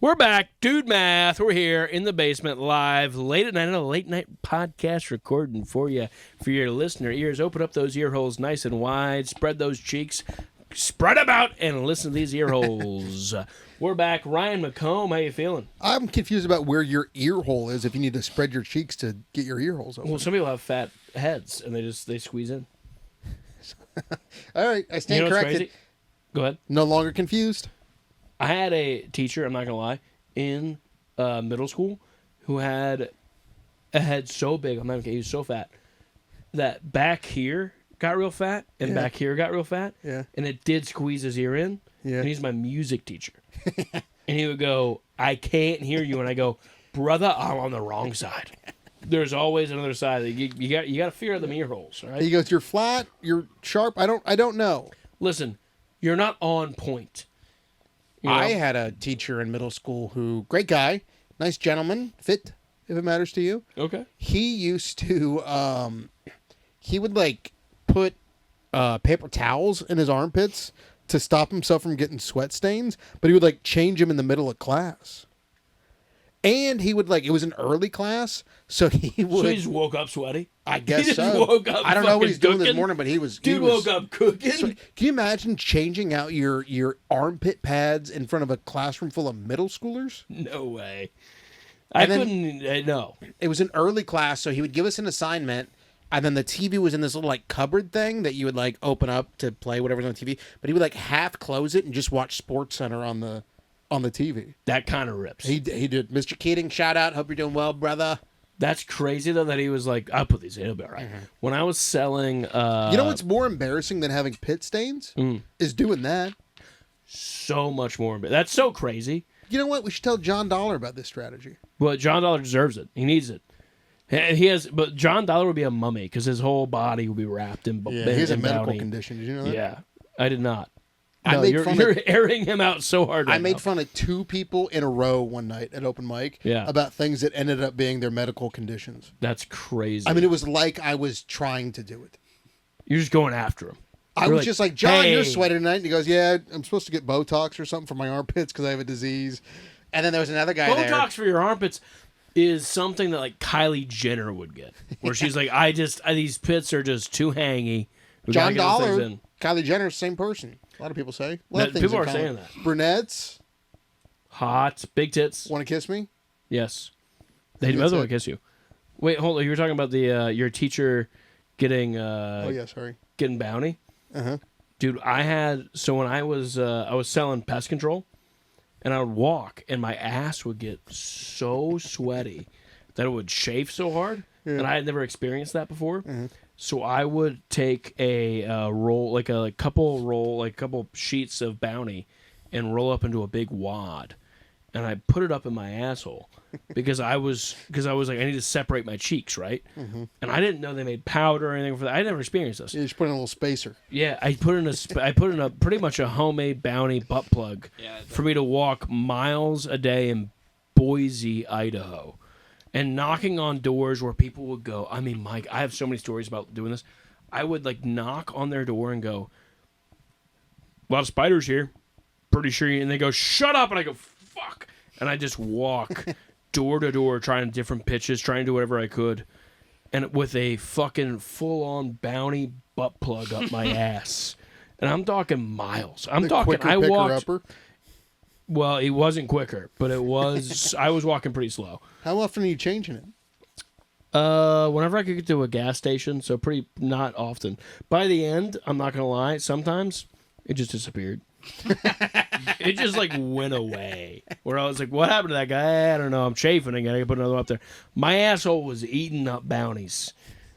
We're back. Dude Math. We're here in the basement live late at night on a late night podcast recording for you, for your listener ears. Open up those ear holes nice and wide. Spread those cheeks. Spread them out and listen to these ear holes. We're back. Ryan McComb, how you feeling? I'm confused about where your ear hole is if you need to spread your cheeks to get your ear holes open. Well, some people have fat heads and they squeeze in. All right, I stand corrected. Crazy? Go ahead. No longer confused. I had a teacher, I'm not going to lie, in middle school who had a head so big, I'm not kidding, he was so fat, that back here got real fat and back here got real fat. Yeah. And it did squeeze his ear in. Yeah. And he's my music teacher. And he would go, I can't hear you. And I go, brother, I'm on the wrong side. There's always another side. You got to figure out the ear holes, right? He goes, you're flat, you're sharp. I don't know. Listen, you're not on point. You know? I had a teacher in middle school who, great guy, nice gentleman, fit, if it matters to you. Okay. He used to, he would like put paper towels in his armpits to stop himself from getting sweat stains, but he would like change them in the middle of class. And he would like, it was an early class, so he would. So he just woke up sweaty? I guess he just so. Woke up I don't know what he's doing this cooking? morning, but he was. Dude woke up cooking. So, can you imagine changing out your armpit pads in front of a classroom full of middle schoolers? No way. And I then- couldn't. No. It was an early class, so he would give us an assignment, and then the TV was in this little like cupboard thing that you would like open up to play whatever's on TV. But he would like half close it and just watch Sports Center on the TV. That kind of rips. He did. Mr. Keating, shout out. Hope you're doing well, brother. That's crazy though that he was like, I'll put these in. It'll be all right. When I was selling, You know what's more embarrassing than having pit stains? Is doing that. so much more. That's so crazy. You know what? We should tell John Dollar about this strategy. But John Dollar deserves it. He needs it. He has, but John Dollar would be a mummy because his whole body would be wrapped in. He has a in medical bounty. condition. Did you know that? Yeah, I did not. I No, made you're, fun you're of- airing him out so hard. Right I made now. fun of two people in a row one night at open mic about things that ended up being their medical conditions. That's crazy. I mean, it was like I was trying to do it. You're just going after him. I You're was like, just like, John, hey. you're sweating tonight. And he goes, yeah, I'm supposed to get Botox or something for my armpits because I have a disease. And then there was another guy there. Botox for your armpits is something that like Kylie Jenner would get, where she's like, these pits are just too hangy. We John gotta get those things Dollar, in. Kylie Jenner, same person. A lot of people say. A lot of things People in are common. saying that. Brunettes, Hot, big tits. want to kiss me? Yes, they That's both want it. to kiss you. Wait, hold on. You were talking about the your teacher getting Oh yeah, sorry. getting bounty. Uh-huh. Dude, when I was selling pest control, and I would walk, and my ass would get so sweaty that it would chafe so hard, and I had never experienced that before. So I would take a roll, like a couple sheets of Bounty, and roll up into a big wad, and I put it up in my asshole because I was like, I need to separate my cheeks, right? And I didn't know they made powder or anything for that. I never experienced this. You just put in a little spacer. Yeah, I put in a pretty much a homemade Bounty butt plug for me to walk miles a day in Boise, Idaho, and knocking on doors where people would go. I mean, Mike, I have so many stories about doing this. I would like knock on their door and go, "A lot of spiders here, pretty sure." And they go, "Shut up!" And I go, "Fuck!" And I just walk door to door, trying different pitches, trying to do whatever I could, and with a fucking full-on Bounty butt plug up my ass. And I'm talking miles. I'm The talking. quicker, I picker walked. upper. Well, it wasn't quicker, but it was. I was walking pretty slow. How often are you changing it? Whenever I could get to a gas station, so pretty not often. By the end, I'm not gonna lie. Sometimes it just disappeared. It just like went away. Where I was like, "What happened to that guy? I don't know. I'm chafing again. I gotta put another one up there." My asshole was eating up bounties.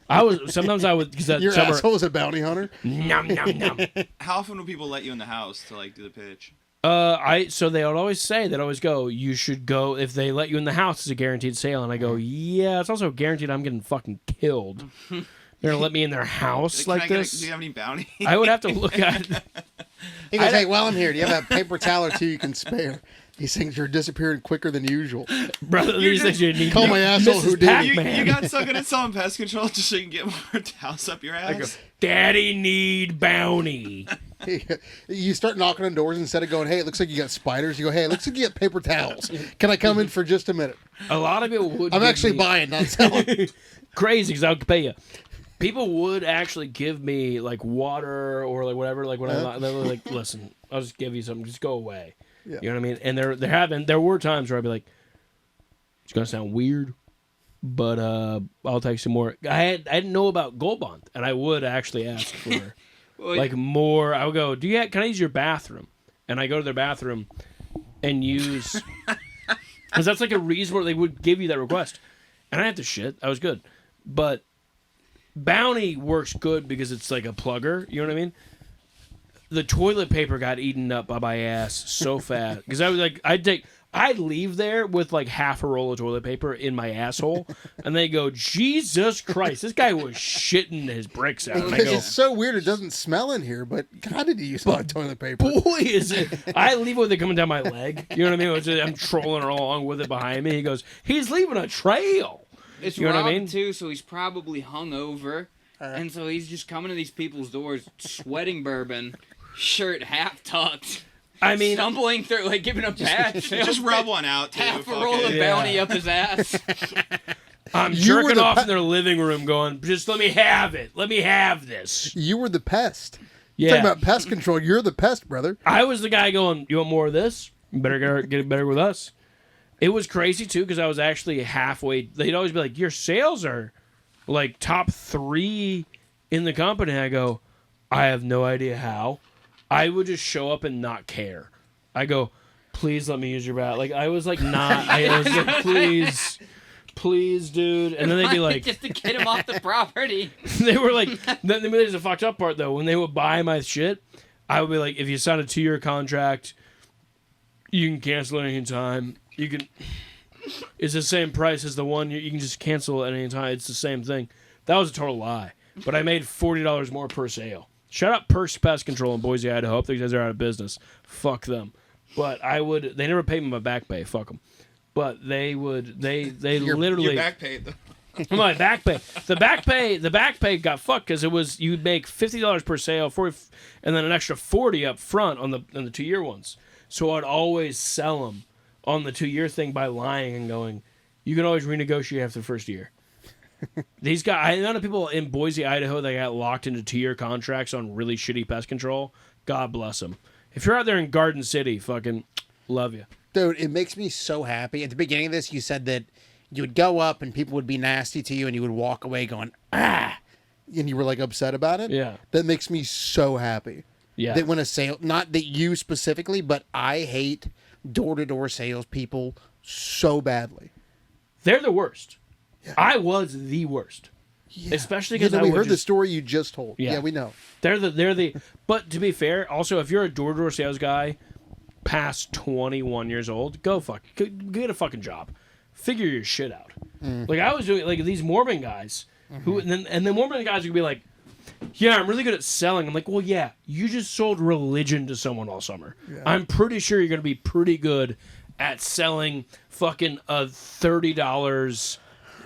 Sometimes I would because Your asshole is a bounty hunter? Nom nom nom. How often do people let you in the house to like do the pitch? So they would always say, they'd always go, you should go, if they let you in the house, it's a guaranteed sale. And I go, yeah, it's also guaranteed I'm getting fucking killed. They're going to let me in their house like this? Do you have any bounty? I would have to look at it. He goes, hey, while I'm here, do you have a paper towel or two you can spare? These things are disappearing quicker than usual. Brother, these things you need. Call my asshole Mrs. who did. Pac-Man. You got stuck in selling pest control just so you can get more towels up your ass? Daddy need bounty. You start knocking on doors instead of going, hey, it looks like you got spiders. You go, hey, it looks like you got paper towels. Can I come in for just a minute? A lot of people would. I'm actually buying, not selling. Crazy, because I'll pay you. People would actually give me like water or like whatever. Like when they were like, listen, I'll just give you something. Just go away. Yeah. You know what I mean? And there were times where I'd be like, it's gonna sound weird, but I'll take some more. I didn't know about Gold Bond, and I would actually ask for like more. I would go, can I use your bathroom? And I go to their bathroom and use, because that's like a reason where they would give you that request. And I had to shit. I was good, but Bounty works good because it's like a plugger. You know what I mean? The toilet paper got eaten up by my ass so fast because I was like, I'd leave there with like half a roll of toilet paper in my asshole, and they go, Jesus Christ, this guy was shitting his bricks out. And I go, It's so weird. It doesn't smell in here, but God, did you use a lot of toilet paper? boy, is it? I leave it with it coming down my leg. You know what I mean? I'm trolling along with it behind me. He goes, he's leaving a trail. It's You know Rob, what I mean? too, so he's probably hungover. Right. And so he's just coming to these people's doors, sweating bourbon, shirt half tucked, I mean, stumbling through, like giving a patch. Just rub one out, too. half a Fuck roll it. of Bounty up his ass. I'm You were jerking the off pe- in their living room going, just let me have it. Let me have this. You were the pest. Yeah. Talking about pest control. You're the pest, brother. I was the guy going, you want more of this? You better get it better with us. It was crazy, too, because I was actually halfway. They'd always be like, your sales are like top 3 in the company. I go, I have no idea how. I would just show up and not care. I go, please let me use your bat. Like, I was like, not. I was like, please, dude. And then they'd be like, just to get him off the property. they were like, then there's a fucked up part, though. When they would buy my shit, I would be like, if you sign a 2-year contract, you can cancel at any time. You can. It's the same price as the one. You can just cancel at any time. It's the same thing. That was a total lie. But I made $40 more per sale. Shout out Purse Pest Control in Boise, Idaho. Hope these guys are out of business. Fuck them. But I would. They never paid me my back pay. Fuck them. But they would. They literally. Your back paid, though. My back pay. The back pay got fucked because it was you'd make $50 per sale, 40, and then an extra 40 up front on the 2-year ones. So I'd always sell them on the 2-year thing by lying and going, you can always renegotiate after the first year. These guys, I know people in Boise, Idaho, that got locked into 2-year contracts on really shitty pest control. God bless them. If you're out there in Garden City, fucking love you. Dude, it makes me so happy. At the beginning of this, you said that you would go up and people would be nasty to you and you would walk away going, ah, and you were like upset about it. Yeah. That makes me so happy. Yeah. That when a sale, not that you specifically, but I hate door-to-door salespeople so badly. They're the worst. Yeah. I was the worst. Yeah. Especially because we heard the story you just told. Yeah. Yeah, we know. They're the. But to be fair, also if you're a door-to-door sales guy, past 21 years old, go get a fucking job, figure your shit out. Like I was doing, like these Mormon guys who, and the Mormon guys would be like, yeah, I'm really good at selling. I'm like, well, yeah, you just sold religion to someone all summer. Yeah. I'm pretty sure you're gonna be pretty good at selling fucking $30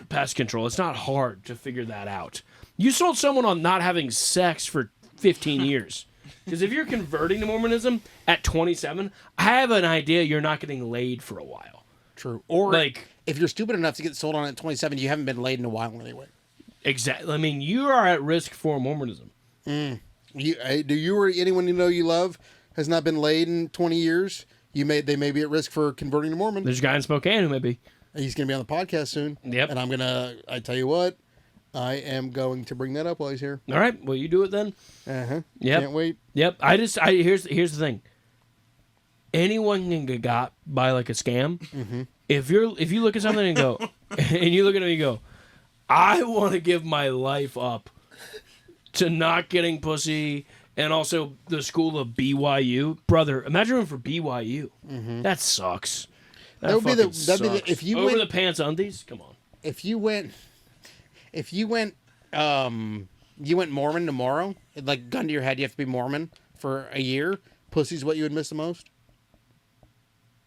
pest control. It's not hard to figure that out. You sold someone on not having sex for 15 years. Because if you're converting to Mormonism at 27, I have an idea you're not getting laid for a while. True. Or like, if you're stupid enough to get sold on at 27, you haven't been laid in a while anyway. Exactly. I mean, you are at risk for Mormonism. Do you or anyone you know you love has not been laid in 20 years? They may be at risk for converting to Mormon. There's a guy in Spokane who may be. He's going to be on the podcast soon. Yep. And I tell you what, I am going to bring that up while he's here. All right. Well, you do it then. Uh-huh. Yep. Can't wait. Yep. Here's the thing. Anyone can get got by like a scam. Mm-hmm. If you look at something and go, and you look at it and you go, I want to give my life up to not getting pussy and also the school of BYU. Brother, imagine going for BYU. Mm-hmm. That sucks. That'd be the if you over the pants undies. Come on. If you went Mormon tomorrow, like gun to your head, you have to be Mormon for a year. Pussy's what you would miss the most.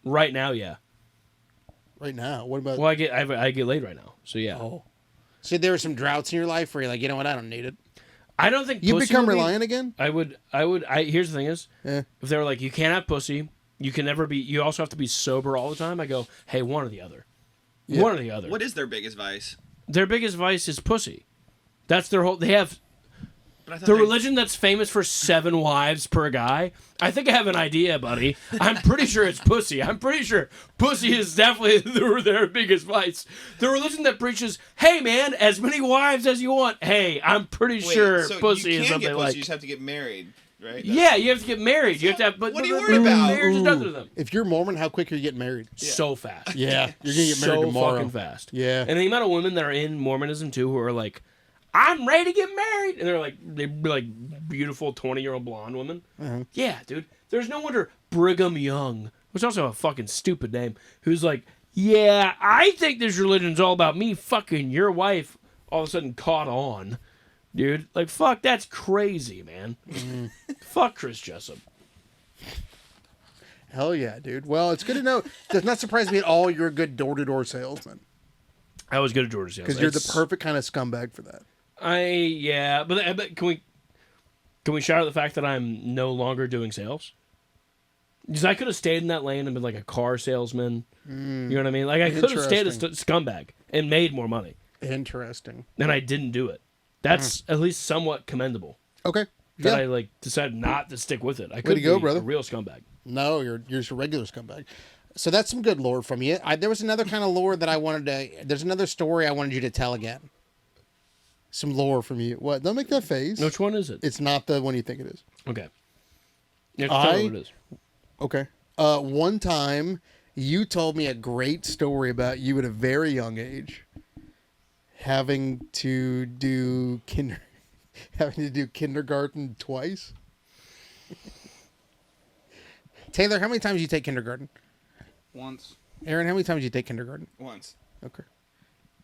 Right now, yeah. Right now, what about? Well, I get laid right now, so yeah. Oh, so there were some droughts in your life where you're like, you know what, I don't need it. I don't think You pussy become would be- reliant again? Here's the thing is, Yeah. if they were like, you can't have pussy, you can never be, you also have to be sober all the time, I go, hey, one or the other. Yeah. One or the other. What is their biggest vice? Their biggest vice is pussy. That's their whole, they have, But I thought the they- religion that's famous for 7 wives per guy, I think I have an idea, buddy. I'm pretty sure it's pussy. I'm pretty sure pussy is definitely their biggest vice. The religion that preaches, hey man, as many wives as you want. Hey, I'm pretty Wait, sure so pussy you is can something get pussy, like. you just have to get married, right? Yeah, you have to get married. You have to have. But What are you but worried about? Marriage is nothing to them. If you're Mormon, how quick are you getting married? So fast. Yeah, you're gonna get married so tomorrow. fucking fast. Yeah. And the amount of women that are in Mormonism too, who are like, I'm ready to get married, and they're like beautiful 20-year-old blonde women. Uh-huh. Yeah, dude. There's no wonder Brigham Young, which is also a fucking stupid name, who's like, yeah, I think this religion's all about me fucking your wife. All of a sudden caught on, dude. Like, fuck, that's crazy, man. Fuck Chris Jessup. Hell yeah, dude. Well, it's good to know. Does not surprise me at all. You're a good door-to-door salesman I was good at Georgia sales. because you're the perfect kind of scumbag for that. But can we shout out the fact that I'm no longer doing sales? Because I could have stayed in that lane and been like a car salesman. You know what I mean? Like I could have stayed a scumbag and made more money, Interesting. and I didn't do it. That's at least somewhat commendable. Okay. That Yeah. I like decided not to stick with it. I Way could to go, be brother. a real scumbag. No, you're just a regular scumbag. So that's some good lore from you. There was another kind of lore that I wanted to. There's another story I wanted you to tell again. Some lore from you. What? Don't make that face. Which one is it? It's not the one you think it is. Okay. Yeah, tell me what it is. Okay. One time you told me a great story about you at a very young age having to do kindergarten twice. Taylor, how many times did you take kindergarten? Once. Aaron, how many times did you take kindergarten? Once. Okay.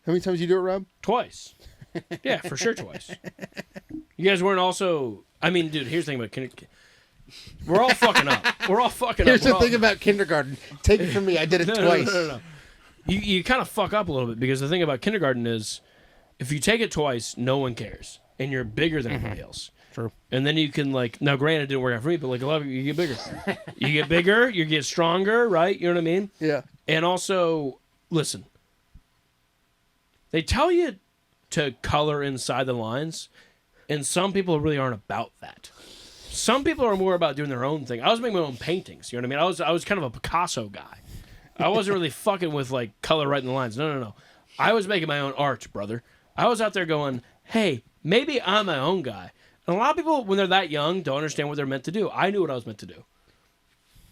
How many times did you do it, Rob? Twice. Yeah, for sure twice. You guys weren't also... I mean, dude, here's the thing about kindergarten. We're all fucking up. We're all fucking Here's up. the We're thing all... about kindergarten. Take it from me. I did it twice. No. You kind of fuck up a little bit because the thing about kindergarten is if you take it twice, no one cares. And you're bigger than everybody else. True. And then you can like... Now, granted, it didn't work out for me, but like a lot of you get bigger. You get bigger, you get stronger, right? You know what I mean? Yeah. And also, listen. They tell you to color inside the lines, and some people really aren't about that. Some people are more about doing their own thing. I was making my own paintings. You know what I mean? I was kind of a Picasso guy. I wasn't really fucking with like color right in the lines. No. I was making my own art, brother. I was out there going, hey, maybe I'm my own guy. And a lot of people, when they're that young, don't understand what they're meant to do. I knew what I was meant to do.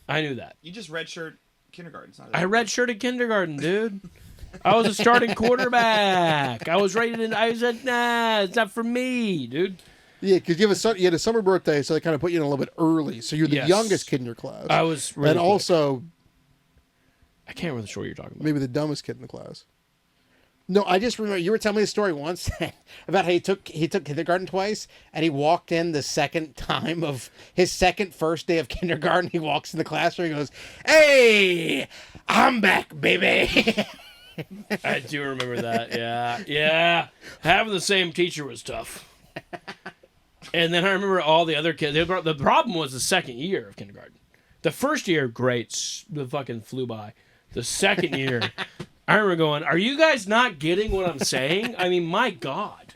I knew that. You just redshirt kindergarten. It's not I redshirted kindergarten, dude. I was a starting quarterback. I was ready to. I said, nah, it's not for me, dude. Yeah, because you had a summer birthday, so they kind of put you in a little bit early. So you're the Yes. youngest kid in your class. I was really and quick. also I can't remember the story you're talking about. maybe the dumbest kid in the class. No, I just remember you were telling me a story once about how he took kindergarten twice, and he walked in the second time of his first day of kindergarten. He walks in the classroom, he goes, "Hey, I'm back, baby." I do remember that. Yeah. Having the same teacher was tough. And then I remember all the other kids. The problem was the second year of kindergarten. The first year, great. The fucking flew by. The second year, I remember going, are you guys not getting what I'm saying? I mean, my God.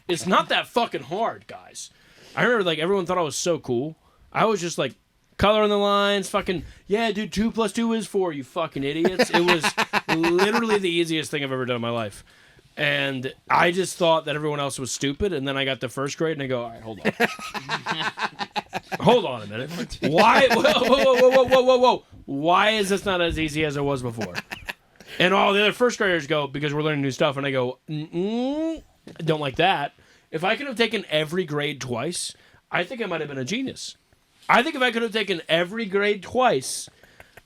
It's not that fucking hard, guys. I remember, like, everyone thought I was so cool. I was just, like, coloring the lines, fucking, yeah, dude, 2 + 2 is 4, you fucking idiots. It was literally the easiest thing I've ever done in my life. And I just thought that everyone else was stupid, and then I got to first grade, and I go, all right, hold on. Hold on a minute. Why? Whoa. Why is this not as easy as it was before? And all the other first graders go, because we're learning new stuff, and I go, don't like that. If I could have taken every grade twice, I think I might have been a genius. I think if I could have taken every grade twice,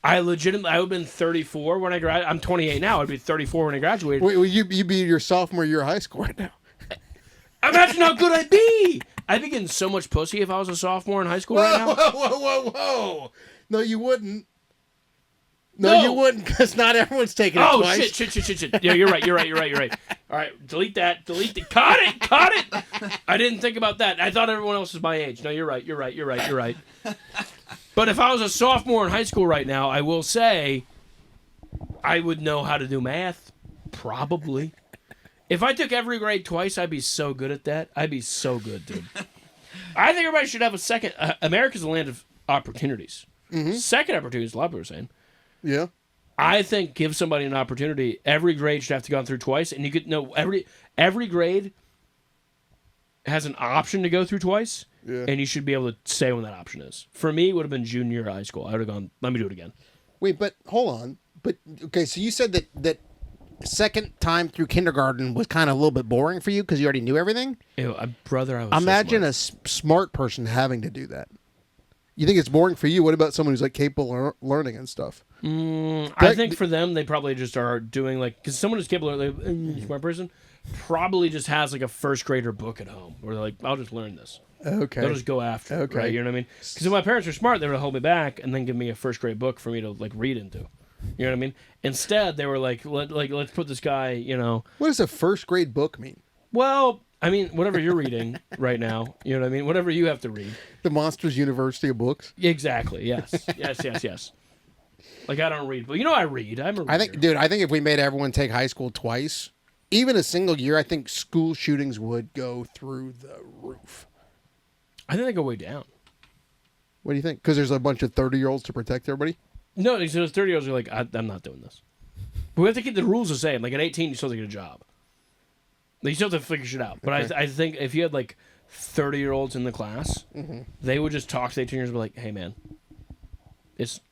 I would have been 34 when I graduated. I'm 28 now. I'd be 34 when I graduated. Wait, you'd be your sophomore year of high school right now. Imagine how good I'd be. I'd be getting so much pussy if I was a sophomore in high school right now. Whoa. No, you wouldn't. No, you wouldn't, because not everyone's taking it Oh twice. shit! Yeah, you're right. All right, delete that. Cut it. I didn't think about that. I thought everyone else was my age. No, you're right. But if I was a sophomore in high school right now, I will say I would know how to do math. Probably. If I took every grade twice, I'd be so good at that. I'd be so good, dude. I think everybody should have a second. America's a land of opportunities. Mm-hmm. Second opportunities, a lot of people are saying. Yeah. I think give somebody an opportunity. Every grade should have to go through twice, and you could know every grade has an option to go through twice, and you should be able to say when that option is. For me, it would have been junior high school. I would have gone. Let me do it again. Wait, but hold on. But okay, so you said that second time through kindergarten was kind of a little bit boring for you because you already knew everything. Ew, brother, I was. Imagine so a smart person having to do that. You think it's boring for you? What about someone who's like capable of learning and stuff? I think for them, they probably just are doing like because someone who's capable, like smart person, probably just has like a first grader book at home where they're like, I'll just learn this. Okay. They'll just go after it, Okay. right? You know what I mean? Because if my parents were smart, they would hold me back and then give me a first grade book for me to like read into. You know what I mean? Instead, they were like, let's put this guy, you know. What does a first grade book mean? Well, I mean, whatever you're reading right now, you know what I mean? Whatever you have to read. The Monsters University of Books? Exactly, yes. Yes. Like, I don't read, but you know I read. I'm a reader. I think if we made everyone take high school twice, even a single year, I think school shootings would go through the roof. I think they go way down. What do you think? Because there's a bunch of 30-year-olds to protect everybody? No, so those 30-year-olds are like, I'm not doing this. But we have to keep the rules the same. Like, at 18, you still have to get a job. Like, you still have to figure shit out. But Okay. I think if you had, like, 30-year-olds in the class, they would just talk to the 18-year-olds and be like, hey, man,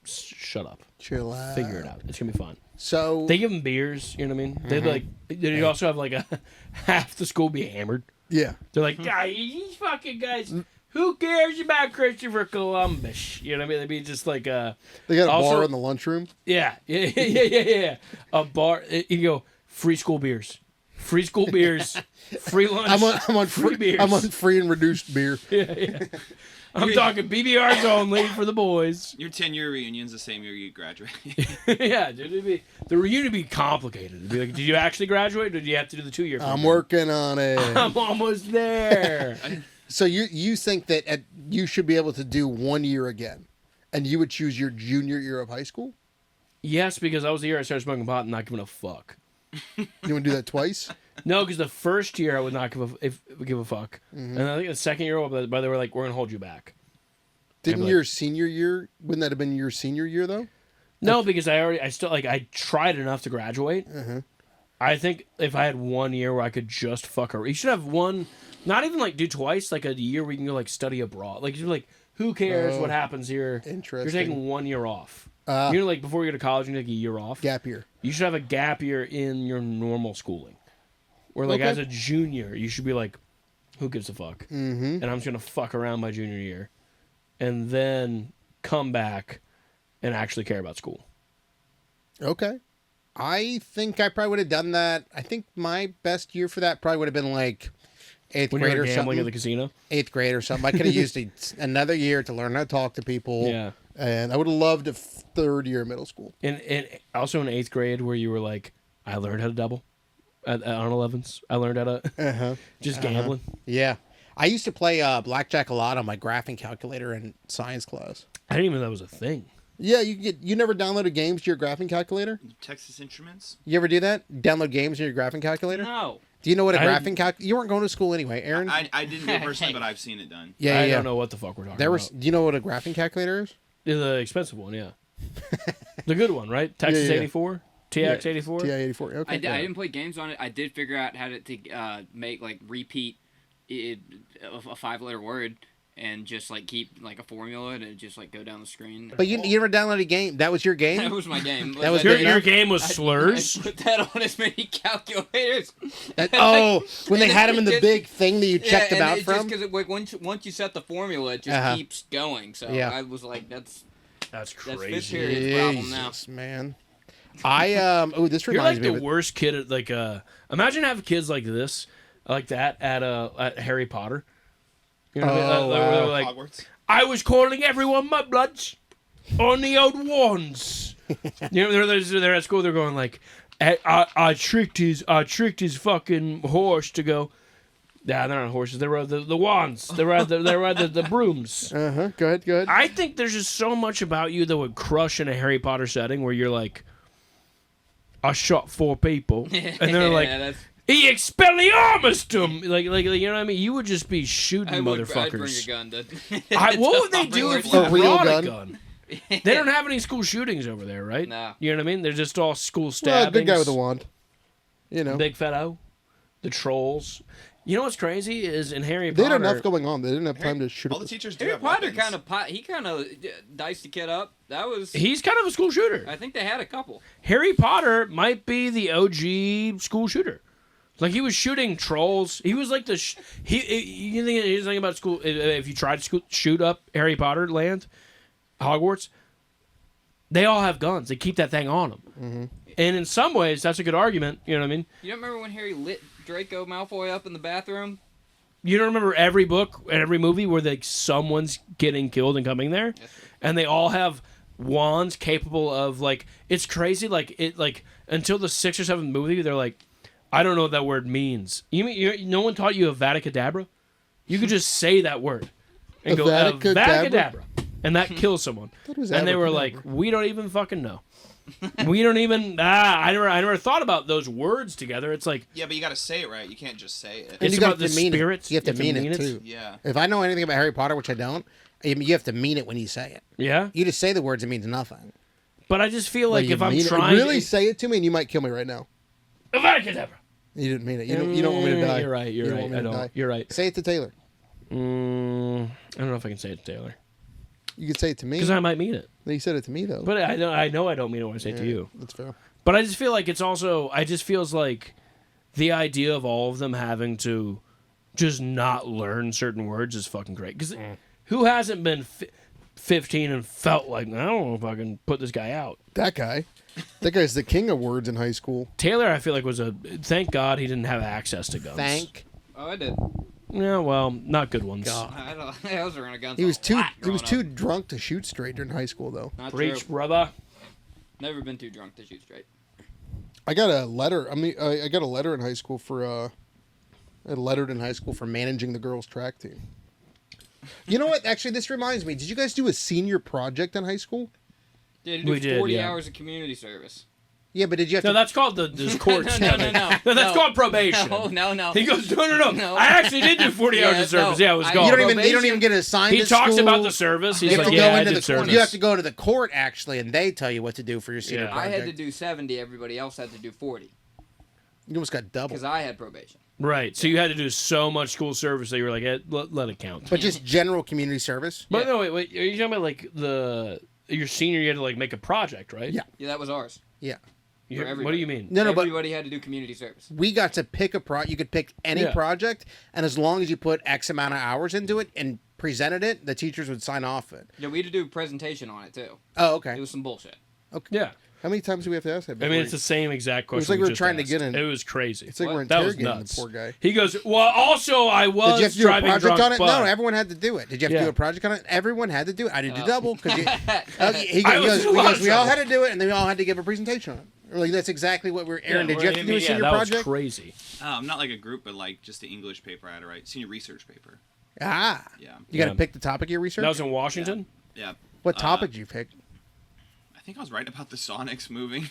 shut up. Chill out. Figure it out. It's going to be fun. So They give them beers, you know what I mean? They'd be like, they'd also have, like, half the school be hammered. yeah. They're like, these fucking guys, who cares about Christopher Columbus? You know what I mean? They'd be just like, They got a also- bar in the lunchroom. yeah. A bar, you go, free school beers. Free school beers, free lunch, I'm on free beers. I'm on free and reduced beer. Yeah. I'm talking BBRs only for the boys. Your 10-year reunion's the same year you graduate. Yeah, dude. The reunion would be complicated. It'd be like, did you actually graduate, or did you have to do the 2-year? I'm working on it. I'm almost there. So you think that you should be able to do 1 year again, and you would choose your junior year of high school? Yes, because that was the year I started smoking pot and not giving a fuck. You want to do that twice? No, because the first year I would not give a fuck, and I think the second year, but they were like, we're gonna hold you back. Didn't like- your senior year? Wouldn't that have been your senior year though? No, because I tried enough to graduate. I think if I had 1 year where I could just fuck her, you should have one, not even like do twice, like a year where you can go like study abroad. Like you're like, who cares what happens here? Interesting. You're taking 1 year off. You know, like before you go to college, you take a year off. Gap year. You should have a gap year in your normal schooling. Where like Okay. as a junior, you should be like, who gives a fuck? And I'm just gonna fuck around my junior year, and then come back and actually care about school. Okay. I think I probably would have done that. I think my best year for that probably would have been like eighth When you grade were or gambling something. at the casino. 8th grade or something. I could have used another year to learn how to talk to people. Yeah. And I would have loved a third year of middle school. And also in 8th grade where you were like, I learned how to double on 11s. I learned how to just gambling. Yeah. I used to play blackjack a lot on my graphing calculator in science class. I didn't even know that was a thing. Yeah, you never downloaded games to your graphing calculator? Texas Instruments. You ever do that? Download games to your graphing calculator? No. Do you know what a I- graphing calculator? You weren't going to school anyway, Aaron. I didn't do it personally, but I've seen it done. yeah. I don't know what the fuck we're talking about. Do you know what a graphing calculator is? The expensive one, yeah. The good one, right? Texas Yeah. 84? TX 84? TI 84. Okay. I didn't play games on it. I did figure out how to make like repeat a 5-letter word and just like keep like a formula to just like go down the screen. But you never downloaded a game. That was your game? That was my game. That was Your, good your enough? game was I slurs? put that on as many calculators. When they had them in the Just- big thing that you checked and about it from? Just because like, once you set the formula, it just keeps going. So Yeah. I was like, that's That's this crazy. period's problem now. Jesus, man. This You're reminds like me the of worst kid at like imagine having kids like this, like that at Harry Potter. You know what I mean? Oh, Where they were wow. like, Hogwarts. I was calling everyone my bloods on the old wands. You know, they're at school. They're going like, I tricked his fucking horse to go. Nah, they're not horses. They ride the wands. They ride the brooms. Go ahead. I think there's just so much about you that would crush in a Harry Potter setting where you're like, I shot 4 people, and they're like, he Expelliarmus them! Like, you know what I mean? You would just be shooting motherfuckers. I'd bring a gun to... What would they do if a you real brought gun? a gun? They don't have any school shootings over there, right? No. You know what I mean? They're just all school Well, stabbings. good guy with a wand. You know. Big Fat O. The trolls. You know what's crazy is in Harry They Potter... had enough going on. They didn't have time to shoot All up the teachers do Harry have Potter weapons. he kind of diced the kid up. That was... He's kind of a school shooter. I think they had a couple. Harry Potter might be the OG school shooter. Like, he was shooting trolls. He was like the... you think here's the thing about school... If you try to shoot up Harry Potter land, Hogwarts, they all have guns. They keep that thing on them. Mm-hmm. And in some ways, that's a good argument. You know what I mean? You don't remember when Harry lit Draco Malfoy up in the bathroom? You don't remember every book and every movie where like someone's getting killed and coming there, and they all have wands capable of like it's crazy like until the 6th or 7th movie they're like, I don't know what that word means. You mean no one taught you Avada-Kedavra? You could just say that word and go Avada-Kedavra, and that kills someone. And they were like, we don't even fucking know. We don't even. I never thought about those words together. It's like Yeah, but you got to say it right. You can't just say it. And it's you got about the to mean it. spirits. You have to mean it too. Yeah. If I know anything about Harry Potter, which I don't, you have to mean it when you say it. Yeah, You just say the words, it means nothing. but I just feel like you if I'm mean it. trying really say it to me, and you might kill me right now. Avada-Kedavra. You didn't mean it. You don't want me to die. You're right. You're You right. want me I to don't. die. You're right. Say it to Taylor. I don't know if I can say it to Taylor You could say it to me. because I might mean it. You said it to me though. But I know I don't mean it when I say it to you. That's fair. But I just feel like it's also. I just feels like the idea of all of them having to just not learn certain words is fucking great. Because who hasn't been 15 and felt like I don't know if I can put this guy out? That guy's the king of words in high school. Taylor, I feel like was a. Thank God he didn't have access to guns. Oh, I did. Yeah, well, not good ones. God. I was around a gun. He was too growing up. drunk to shoot straight during high school though. Not Preach, true. brother. Never been too drunk to shoot straight. I got a letter. I got a letter in high school for managing the girls' track team. You know what? Actually, this reminds me. Did you guys do a senior project in high school? We did 40 yeah. hours of community service. Yeah, but did you have No, to? that's called the court. No. That's called probation. No. He goes, no. No. I actually did do 40 hours of service. Yeah, it was gone. You don't even get assigned. He to talks school. about the service. He's You have like, to go yeah, I into did the service. You have to go to the court actually, and they tell you what to do for your senior Yeah. I project. had to do 70. Everybody else had to do 40 You almost got double. because I had probation. Right. So you had to do so much school service that you were like, let it count. But just general community service. But no, wait. Are you talking about like your senior? You had to like make a project, right? Yeah. Yeah, that was ours. Yeah. What do everybody. you mean? No, but Everybody had to do community service. we got to pick a You could pick any Yeah. project, and as long as you put X amount of hours into it and presented it, the teachers would sign off it. Yeah, we had to do a presentation on it too. Oh, It okay. was some bullshit. Yeah. How many times do we have to ask that? I before mean, you- it's the same exact question. was like we were just trying to asked. get in- It was crazy. It's like we're That was interrogating nuts. the poor guy. He goes, well, also I was Did you have to do a driving project drunk, on it? but No, everyone had to do it. Did you have to Yeah. do a project on it? Everyone had to do it. I did do double because he I was in a lot of we all trouble. had to do it, and then we all had to give a presentation on it. Like that's exactly what we're. Aaron, did you have to do a senior that project? was crazy. Not like a group, but like just the English paper I had to write. Senior research paper. Ah, Yeah. you got to Yeah. pick the topic of your research. That was in Washington. Yeah. What topic did you pick? I think I was writing about the Sonics moving.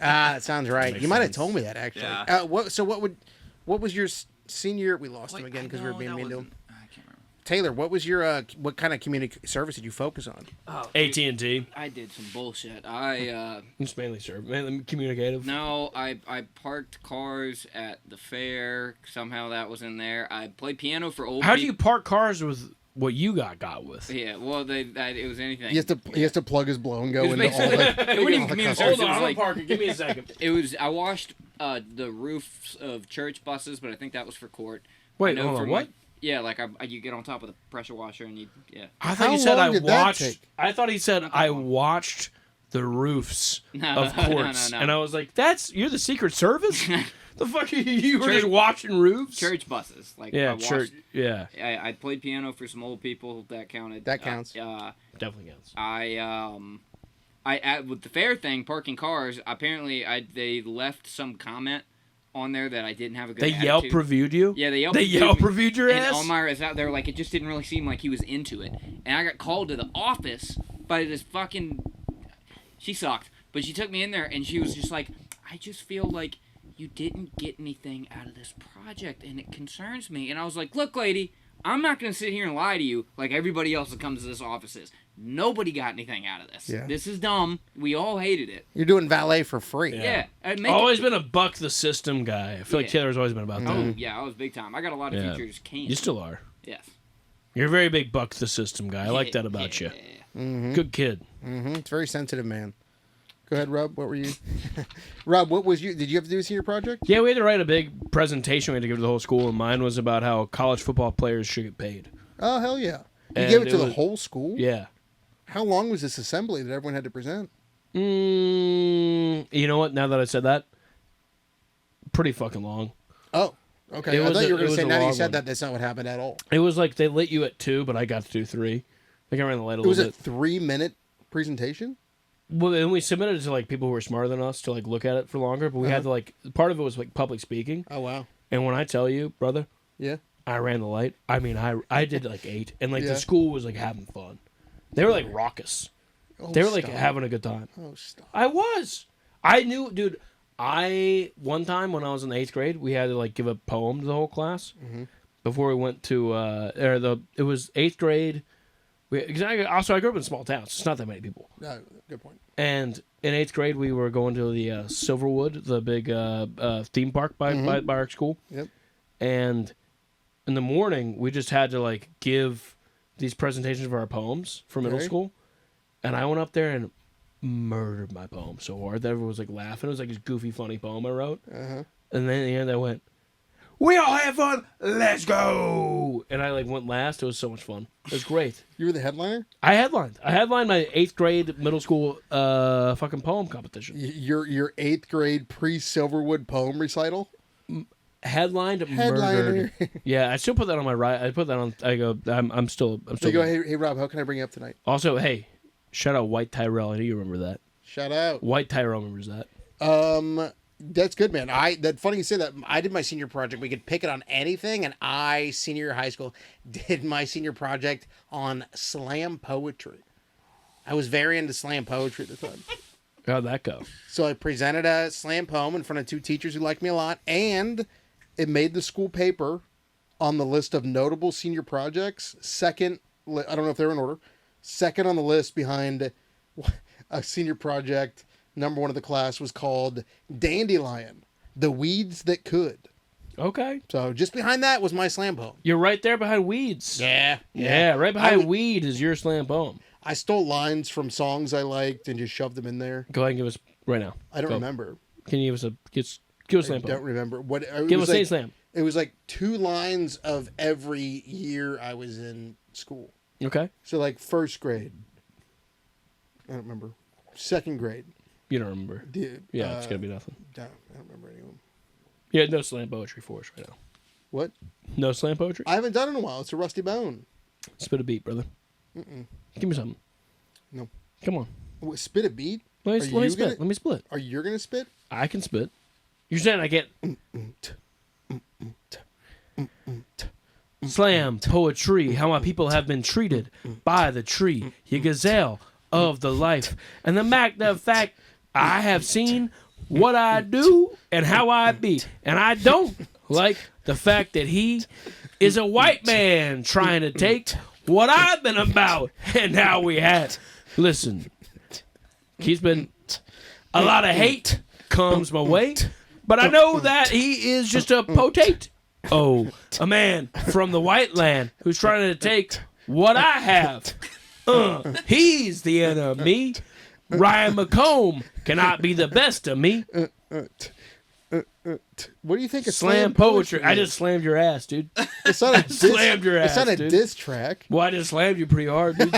That sounds right. Makes You might have sense. told me that actually. Yeah. What was your senior? We lost him Like, again because we were being mean to him. I can't remember. Taylor, what was your what kind of community service did you focus on? Oh, AT&T. I did some bullshit. It's mainly communicative. No, I parked cars at the fair. Somehow that was in there. I played piano for old How do you people. park cars with what you got with? Yeah, well, it was anything. He has to plug his blow and go It was into all basically- the. it wasn't even all the community customers. service. Hold on, It was I'm like parking. Give me a second. it was. I washed the roofs of church buses, but I think that was for court. Wait, I know hold for on. my- What? Yeah, like you get on top of the pressure washer and you I thought How he said long I did that watched. take? I thought he said I watched the roofs No, of courts, no. and I was like, "You're the Secret Service? The fuck are you? You were Church- just watching roofs? church buses. Like I Yeah, washed, church. Yeah, I played piano for some old people. That counted. That counts. definitely counts. I with the fair thing, parking cars. Apparently, they left some comment on there that I didn't have a good. They Yelp attitude. reviewed you. Yeah, they Yelp. They Yelp me. reviewed your and ass. Elmira is out there like it just didn't really seem like he was into it. And I got called to the office by this fucking. She sucked, but she took me in there and she was just like, I just feel like you didn't get anything out of this project and it concerns me. And I was like, look, lady, I'm not gonna sit here and lie to you like everybody else that comes to this office is. Nobody got anything out of this. Yeah. This is dumb. We all hated it. You're doing valet for free. Yeah. Always been a buck the system guy. I feel like Yeah. Taylor's always been about that. Oh, yeah, I was big time. I got a lot of Yeah. features canceled. You still are. Yes. You're a very big buck the system guy. I like that about you. Mm-hmm. Good kid. Mm-hmm. It's very sensitive, man. Go ahead, Rob. What were you? Rob, what was you? Did you have to do a senior project? Yeah, we had to write a big presentation we had to give to the whole school, and mine was about how college football players should get paid. Oh, hell yeah. You And gave it to the was- whole school? Yeah. How long was this assembly that everyone had to present? You know what? Now that I said that, pretty fucking long. Oh, okay. It I was thought you were a- it going to was say, a now that you long said one. that, that's not what happened at all. It was like they lit you at 2, but I got to do 3. I think I ran the light a It was little a bit. 3-minute presentation? Well, and we submitted it to like people who were smarter than us to like look at it for longer, but we had to like part of it was like public speaking. Oh, wow. And when I tell you, brother, Yeah. I ran the light. I mean, I did like 8, and like Yeah. the school was like having fun. They were like raucous. Oh, They were like stop. having a good time. Oh, stop. I was. I knew, dude. One time when I was in the 8th grade, we had to like give a poem to the whole class before we went to it was 8th grade. Also, I grew up in small towns. It's not that many people. No, good point. And in 8th grade, we were going to the Silverwood, the big theme park by our school. Yep. And in the morning, we just had to like give these presentations of our poems for middle Okay. school. And I went up there and murdered my poem so hard that everyone was like laughing. It was like this goofy, funny poem I wrote. Uh-huh. And then at the end, I went, "We all have fun. Let's go!" And I like went last. It was so much fun. It was great. You were the headliner? I headlined my 8th grade middle school fucking poem competition. Your 8th grade pre-Silverwood poem recital? Headlined, Headliner. murdered. Yeah, I still put that on my right. I put that on. I go. I'm still. So you go, hey, Rob, how can I bring you up tonight? Also, hey, shout out White Tyrell. I know you remember that. Shout out. White Tyrell remembers that. That's good, man. That funny you say that. I did my senior project. We could pick it on anything, and I, senior year of high school, did my senior project on slam poetry. I was very into slam poetry at the time. How'd that go? So I presented a slam poem in front of 2 teachers who liked me a lot, and it made the school paper on the list of notable senior projects. Second, I don't know if they're in order. Second on the list behind a senior project. Number 1 of the class was called Dandelion, The Weeds That Could. Okay. So just behind that was my slam poem. You're right there behind Weeds. Yeah. Yeah, right behind Weed is your slam poem. I stole lines from songs I liked and just shoved them in there. Go ahead and give us right now. I don't Go. remember. Can you give us give us a I slam don't poem? remember. Give us a slam. It was like 2 lines of every year I was in school. Okay. So like 1st grade. I don't remember. 2nd grade. You don't remember. Dude. Yeah, it's gonna be nothing. I don't remember any of them. Yeah, no slam poetry for us right now. What? No slam poetry. I haven't done it in a while. It's a rusty bone. Spit a beat, brother. Give me something. No. Come on. What, spit a beat? Let Are me you spit. gonna- Let me split. Are you gonna spit? I can spit. You're saying I get slam poetry, how my people have been treated by the tree, you gazelle of the life. And the fact I have seen what I do and how I be. And I don't like the fact that he is a white man trying to take what I've been about and how we had. Listen, he's been a lot of hate comes my way, but I know that he is just a potato. Oh, a man from the white land who's trying to take what I have. He's the enemy. Ryan McComb cannot be the best of me. What do you think of Slam poetry. I just slammed your ass, dude. It's not a diss, slammed your It's not ass, a dude. diss track. Well, I just slammed you pretty hard, dude.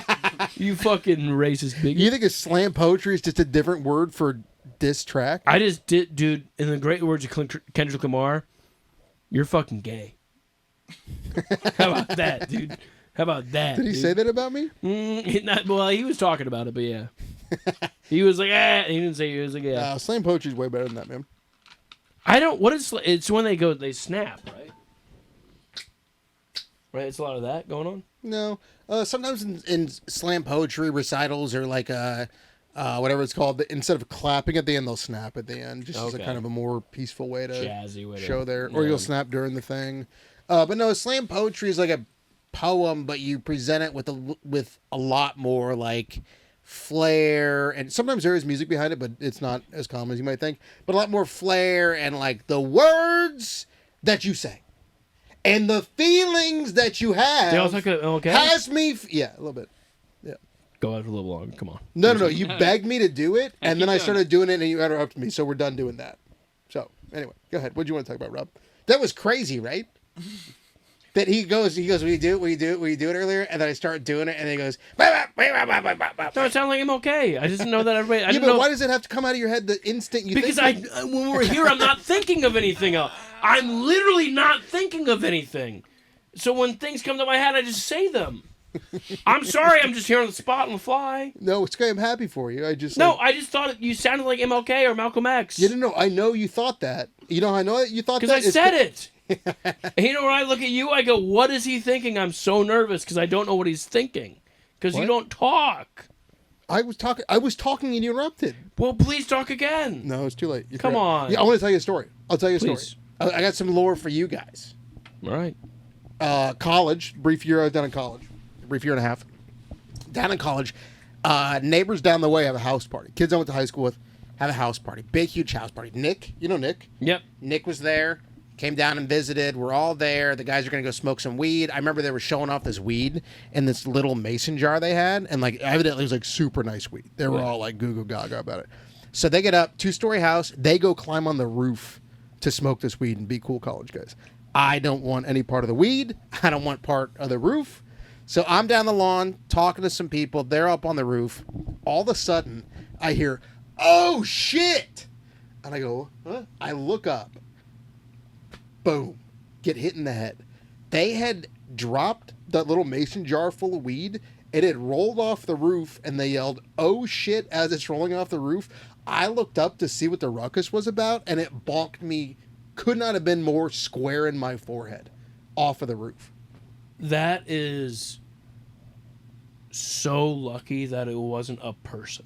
You fucking racist bigot. You think a slam poetry is just a different word for diss track? I just did, dude, in the great words of Kendrick Lamar, you're fucking gay. How about that, dude? How about that? Did he dude? say that about me? Well, he was talking about it, but yeah. He was like, ah. He didn't say he was like, yeah. Slam poetry's way better than that, man. I don't. What is? It's when they snap, right? Right. It's a lot of that going on. No. Sometimes in slam poetry recitals or like whatever it's called, instead of clapping at the end, they'll snap at the end, just as a kind of a more peaceful way to jazzy way show to, there. Or you'll snap during the thing. But no, slam poetry is like a poem, but you present it with a lot more like flair, and sometimes there is music behind it, but it's not as common as you might think. But a lot more flair and like the words that you say and the feelings that you have. They all took a, okay. Has me, yeah, a little bit. Yeah. Go out for a little longer. Come on. No. You begged me to do it, and then I started doing it, and you interrupted me. So we're done doing that. So anyway, go ahead. What do you want to talk about, Rob? That was crazy, right? That he goes, will you do it earlier? And then I start doing it, and then he goes, No, it sounded like I'm okay. I just didn't know that everybody. I yeah, didn't but know. why does it have to come out of your head the instant you Because think when we're here, I'm not thinking of anything else. I'm literally not thinking of anything. So when things come to my head, I just say them. I'm sorry, I'm just here on the spot on the fly. No, it's okay. I'm happy for you. I just I just thought you sounded like MLK or Malcolm X. You know, I know you thought that. You know how I know that you thought that? Because I said it. And you know, when I look at you, I go, what is he thinking? I'm so nervous because I don't know what he's thinking. Because you don't talk. I was talking and you interrupted. Well, please talk again. No, it's too late. Come on. Yeah, I want to tell you a story. I'll tell you a Please. story. I got some lore for you guys. All right. College, brief year I was down in college. Brief year and a half. Down in college, neighbors down the way have a house party. Kids I went to high school with have a house party. Big, huge house party. Nick, you know Nick? Yep. Nick was there. Came down and visited. We're all there. The guys are going to go smoke some weed. I remember they were showing off this weed in this little mason jar they had. And, like, evidently it was, like, super nice weed. They were all, like, goo-goo gaga about it. So they get up, 2-story house. They go climb on the roof to smoke this weed and be cool college guys. I don't want any part of the weed. I don't want part of the roof. So I'm down the lawn talking to some people. They're up on the roof. All of a sudden, I hear, oh, shit. And I go, huh? I look up. Boom. Get hit in the head. They had dropped that little mason jar full of weed. It had rolled off the roof, and they yelled, oh, shit, as it's rolling off the roof. I looked up to see what the ruckus was about, and it bonked me. Could not have been more square in my forehead off of the roof. That is so lucky that it wasn't a person.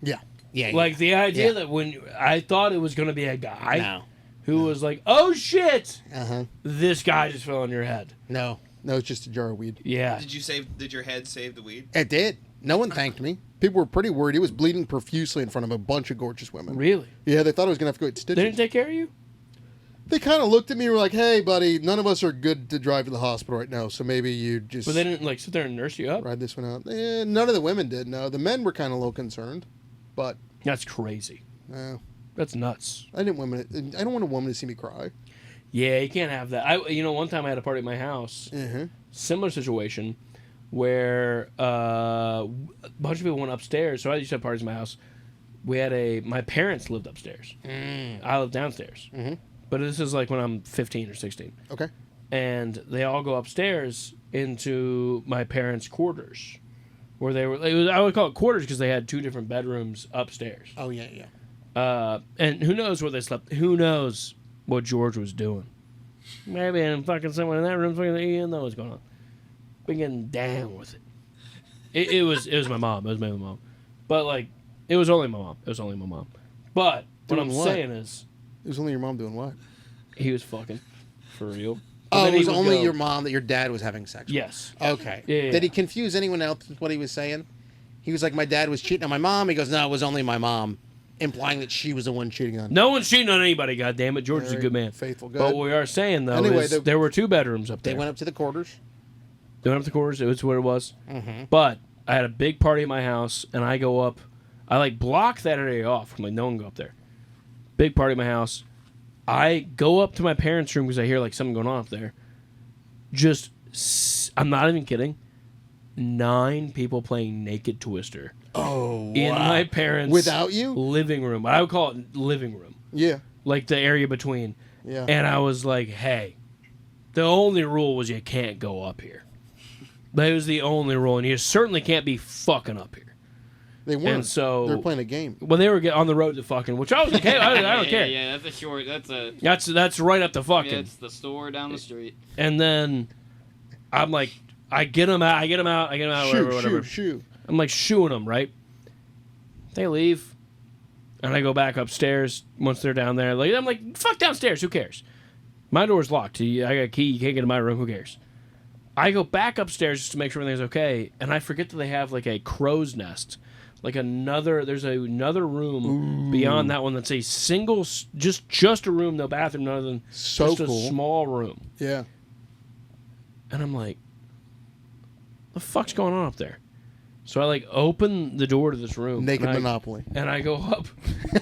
Yeah. Yeah. Like the idea that when I thought it was going to be a guy. No. Who was like, oh, shit, Uh-huh. this guy just fell on your head. No, it's just a jar of weed. Yeah. Did your head save the weed? It did. No one thanked me. People were pretty worried. He was bleeding profusely in front of a bunch of gorgeous women. Really? Yeah, they thought I was going to have to go get stitches. They didn't take care of you? They kind of looked at me and were like, hey, buddy, none of us are good to drive to the hospital right now, so maybe you just... But they didn't, like, sit there and nurse you up? Ride this one out. None of the women did, no. The men were kind of a little concerned, but... That's crazy. No. That's nuts. I don't want a woman to see me cry. Yeah, you can't have that. One time I had a party at my house. Mm-hmm. Similar situation where a bunch of people went upstairs. So I used to have parties at my house. My parents lived upstairs. I lived downstairs. Mm-hmm. But this is like when I'm 15 or 16. Okay. And they all go upstairs into my parents' quarters. Where they were, I would call it quarters because they had 2 different bedrooms upstairs. Oh, yeah. And who knows where they slept? Who knows what George was doing? Maybe I'm fucking someone in that room. Fucking, he didn't know what's going on. Been getting down with it. It was my mom. It was my mom. But like, it was only my mom. It was only my mom. But what I'm saying is, it was only your mom doing what? He was fucking for real. Oh, it was only your mom that your dad was having sex with? Yes. Okay. Yeah. Did he confuse anyone else with what he was saying? He was like, my dad was cheating on my mom. He goes, no, it was only my mom. Implying that she was the one cheating on him. No one's cheating on anybody, goddammit. George is a good man. Faithful, good. But what we are saying, though, Anyway, is there were 2 bedrooms up there. They went up to the quarters. They went up the quarters. It was what it was. Mm-hmm. But I had a big party at my house, and I go up. I, like, block that area off. I'm like, no one go up there. Big party at my house. I go up to my parents' room because I hear, like, something going on up there. I'm not even kidding. 9 people playing Naked Twister. Oh, in my parents' without you living room. I would call it living room. Yeah. Like the area between. Yeah. And I was like, hey, the only rule was you can't go up here. That was the only rule, and you certainly can't be fucking up here. They weren't. And so they were playing a game. when they were on the road to fucking, which I was okay. I don't care. Yeah, that's a short. That's right up the fucking. It's the store down the street. And then I'm like, I get them out, whatever. Shoo. I'm like shooing them, right? They leave, and I go back upstairs once they're down there. Like I'm like, fuck downstairs. Who cares? My door's locked. I got a key. You can't get in my room. Who cares? I go back upstairs just to make sure everything's okay, and I forget that they have like a crow's nest, like there's another room beyond that one that's a single, just a room, no bathroom, no other than So just cool. a small room. Yeah. And I'm like, the fuck's going on up there? So I like open the door to this room. Naked and Monopoly. And I go up.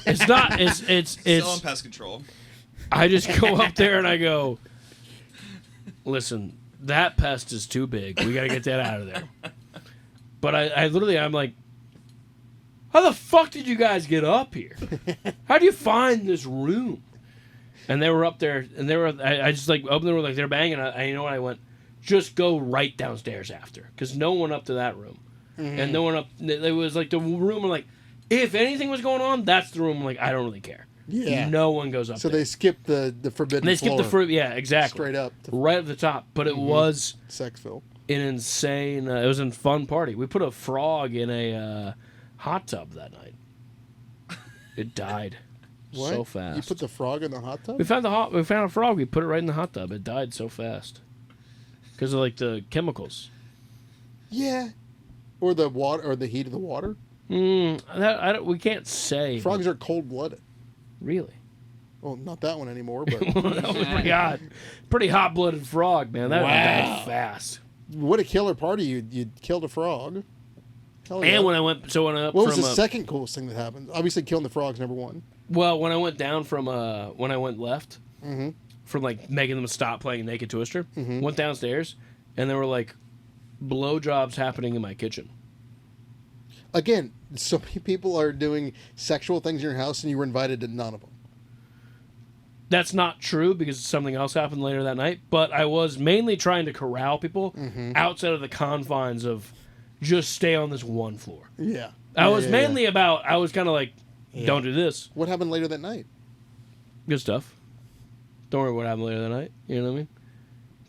It's not. It's. Still on pest control. I just go up there and I go, listen, that pest is too big. We got to get that out of there. But I'm like, how the fuck did you guys get up here? How do you find this room? And they were up there, and I just like opened the door, like they're banging. You know what? I went, just go right downstairs after, because no one up to that room, and no one up. It was like the room. Like, if anything was going on, that's the room. Like, I don't really care. Yeah. No one goes up. So there. they skipped the forbidden. They skipped floor. the fruit. Yeah, exactly. Straight up. Right at the top. But it was Sexville. an insane. It was a fun party. We put a frog in a hot tub that night. It died. What? So fast. You put the frog in the hot tub? We found a frog. We put it right in the hot tub. It died so fast because of like the chemicals. Yeah. Or the water, or the heat of the water. We can't say. Frogs are cold-blooded. Really? Well, not that one anymore, but That was pretty hot-blooded frog, man. That died fast. what a killer party! You killed a frog. Hell yeah. And when I went, what was the second coolest thing that happened? Obviously, killing the frog's number one. Well, when I went down from when I went left Mm-hmm. from like making them stop playing Naked Twister, went downstairs, and there were like blowjobs happening in my kitchen. Again, so many people are doing sexual things in your house, and you were invited to none of them. That's not true because something else happened later that night. But I was mainly trying to corral people outside of the confines of just stay on this one floor. Yeah. I was mainly about. I was kind of like, don't do this. What happened later that night? Good stuff. Don't worry what happened later that night. You know what I mean?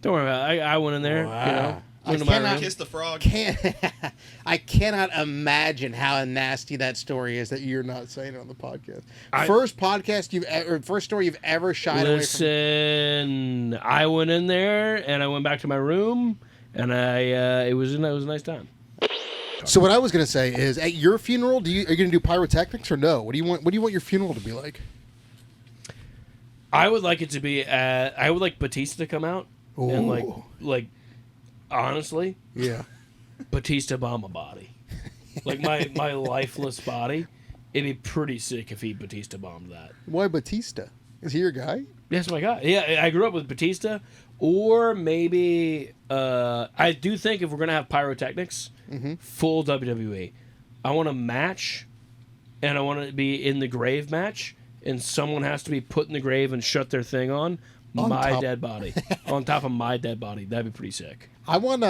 Don't worry about it. I went in there. Wow. You know. I Went to my cannot- room. Kiss the frog. I cannot imagine how nasty that story is that you're not saying it on the podcast. First story you've ever shied away from. Listen, I went in there and I went back to my room and it was a nice time. So what I was going to say is, at your funeral, are you going to do pyrotechnics or no? What do you want your funeral to be like? I would like it to be. I would like Batista to come out and Ooh. like honestly, Yeah. Batista bomb a body, like my lifeless body. It'd be pretty sick if he Batista bombed that. Why Batista? Is he your guy? That's my guy. Yeah, I grew up with Batista, or maybe I do think if we're gonna have pyrotechnics, full WWE, I want a match, and I want it to be in the grave match, and someone has to be put in the grave and shut their thing on my dead body, on top of my dead body. That'd be pretty sick. I want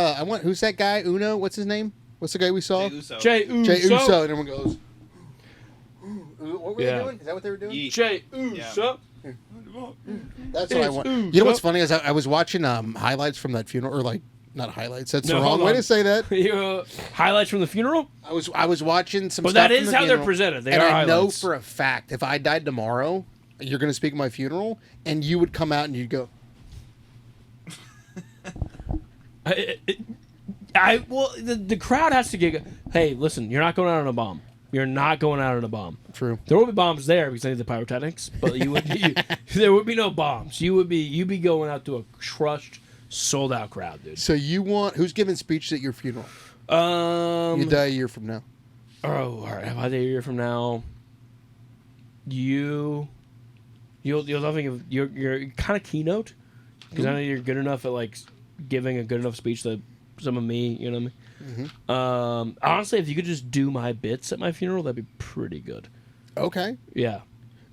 who's that guy? Uno? What's his name? What's the guy we saw? Jey Uso. Jey Uso. Jey Uso. And everyone goes. What were Yeah. they doing? Is that what they were doing? Yeet. Jey Uso. That's what I want. You know what's funny is I was watching highlights from that funeral, or like not highlights. That's the wrong hold way on. to say that. Highlights from the funeral? I was watching some. But stuff that from is the how they're funeral, presented. They and are I know highlights. for a fact if I died tomorrow, you're going to speak at my funeral, and you would come out and you'd go. The crowd has to get. Hey, listen, you're not going out on a bomb. You're not going out on a bomb. True. There will be bombs there because I need the pyrotechnics, but there would be no bombs. You'd be going out to a crushed, sold out crowd, dude. So you want who's giving speeches at your funeral? You die a year from now. Oh, all right. If I die a year from now, you'll think of your kind of keynote because I know you're good enough at like giving a good enough speech to some of me. You know what I mean? Honestly, if you could just do my bits at my funeral, that'd be pretty good. Okay. Yeah.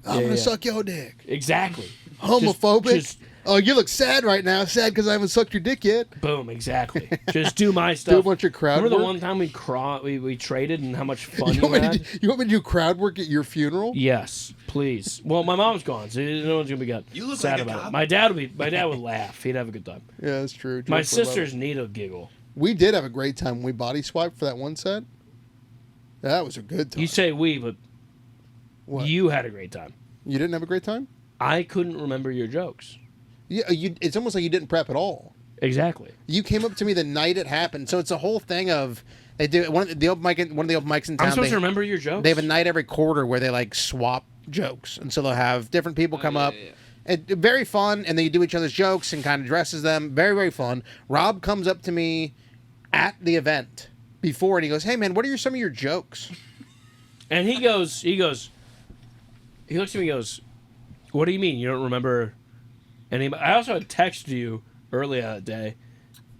I'm Yeah. gonna suck your dick. Exactly. Homophobic. Oh, you look sad right now. Sad because I haven't sucked your dick yet. Boom, exactly. Just do my stuff. Do a bunch of crowd Remember work? the one time we traded and how much fun You you want, me had? to, you want me to do crowd work at your funeral? Yes, please. Well, my mom's gone, so no one's gonna be You look sad like a about cop. it. My dad would laugh. He'd have a good time. Yeah, that's true. My Jokes, I love sisters it. need a giggle. We did have a great time when we body swiped for that one set. That was a good time. You say we, but What? you had a great time. You didn't have a great time? I couldn't remember your jokes. Yeah, it's almost like you didn't prep at all. Exactly. You came up to me the night it happened, so it's a whole thing of they do one of the open mics in town. I'm supposed to remember your jokes. They have a night every quarter where they like swap jokes, and so they'll have different people come up. yeah. And very fun, and they do each other's jokes and kind of dresses them. Very, very fun. Rob comes up to me at the event before, and he goes, "Hey man, what are some of your jokes?" And he looks at me and goes, "What do you mean you don't remember any?" I also had texted you earlier that day,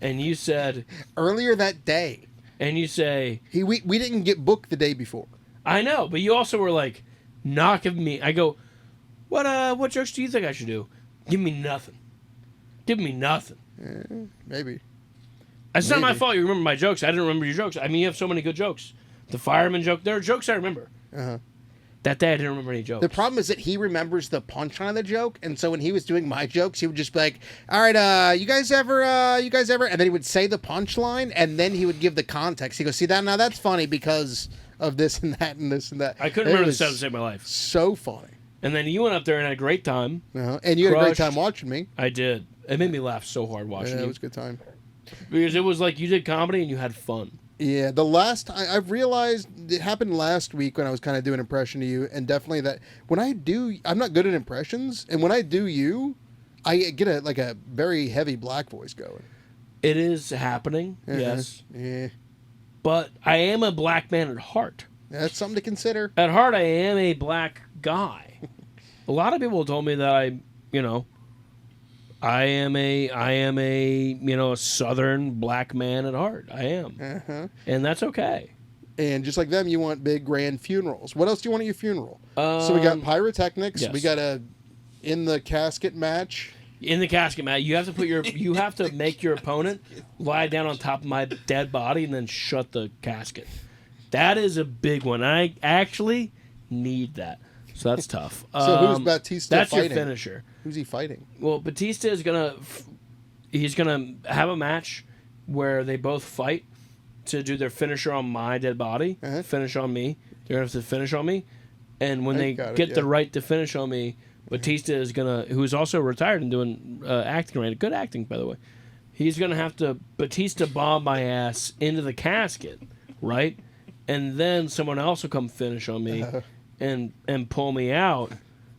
and you said, Earlier that day, and you say, we didn't get booked the day before. I know, but you also were like, not giving me. I go, what jokes do you think I should do? Give me nothing. Give me nothing. Maybe. It's not my Maybe. fault you remember my jokes. I didn't remember your jokes. I mean, you have so many good jokes. The fireman joke. There are jokes I remember. Uh-huh. That day I didn't remember any jokes. The problem is that he remembers the punchline of the joke, and so when he was doing my jokes, he would just be like, "All right, you guys ever," and then he would say the punchline, and then he would give the context. He goes, "See that now? That's funny because of this and that and this and that." I couldn't It remember the was stuff to save my life. So funny. And then you went up there and had a great time. And you had a great Crushed. time watching me. I did. It made me laugh so hard watching Yeah, it you. was a good time. Because it was like you did comedy and you had fun. Yeah, I've realized it happened last week when I was kind of doing an impression of you, and definitely that when I'm not good at impressions, and when I do you, I get a very heavy black voice going. It is happening, Uh-huh. yes. Yeah, But I am a black man at heart. that's something to consider. At heart, I am a black guy. A lot of people told me that I am a Southern black man at heart. I am. Uh-huh. And that's okay. And just like them, you want big grand funerals. What else do you want at your funeral? So we got pyrotechnics. yes. We got a in the casket match. In the casket, Matt, you have to make your opponent lie down on top of my dead body and then shut the casket. That is a big one. I actually need that. So that's tough. So who's Batista That's fighting? your finisher. Who's he fighting? Well, Batista is he's gonna have a match where they both fight to do their finisher on my dead body, Uh-huh. finish on me. They're gonna have to finish on me, and when I they got it, get the yeah. right to finish on me, Batista is who's also retired and doing acting right, good acting by the way. He's gonna have to Batista bomb my ass into the casket, right, and then someone else will come finish on me, and pull me out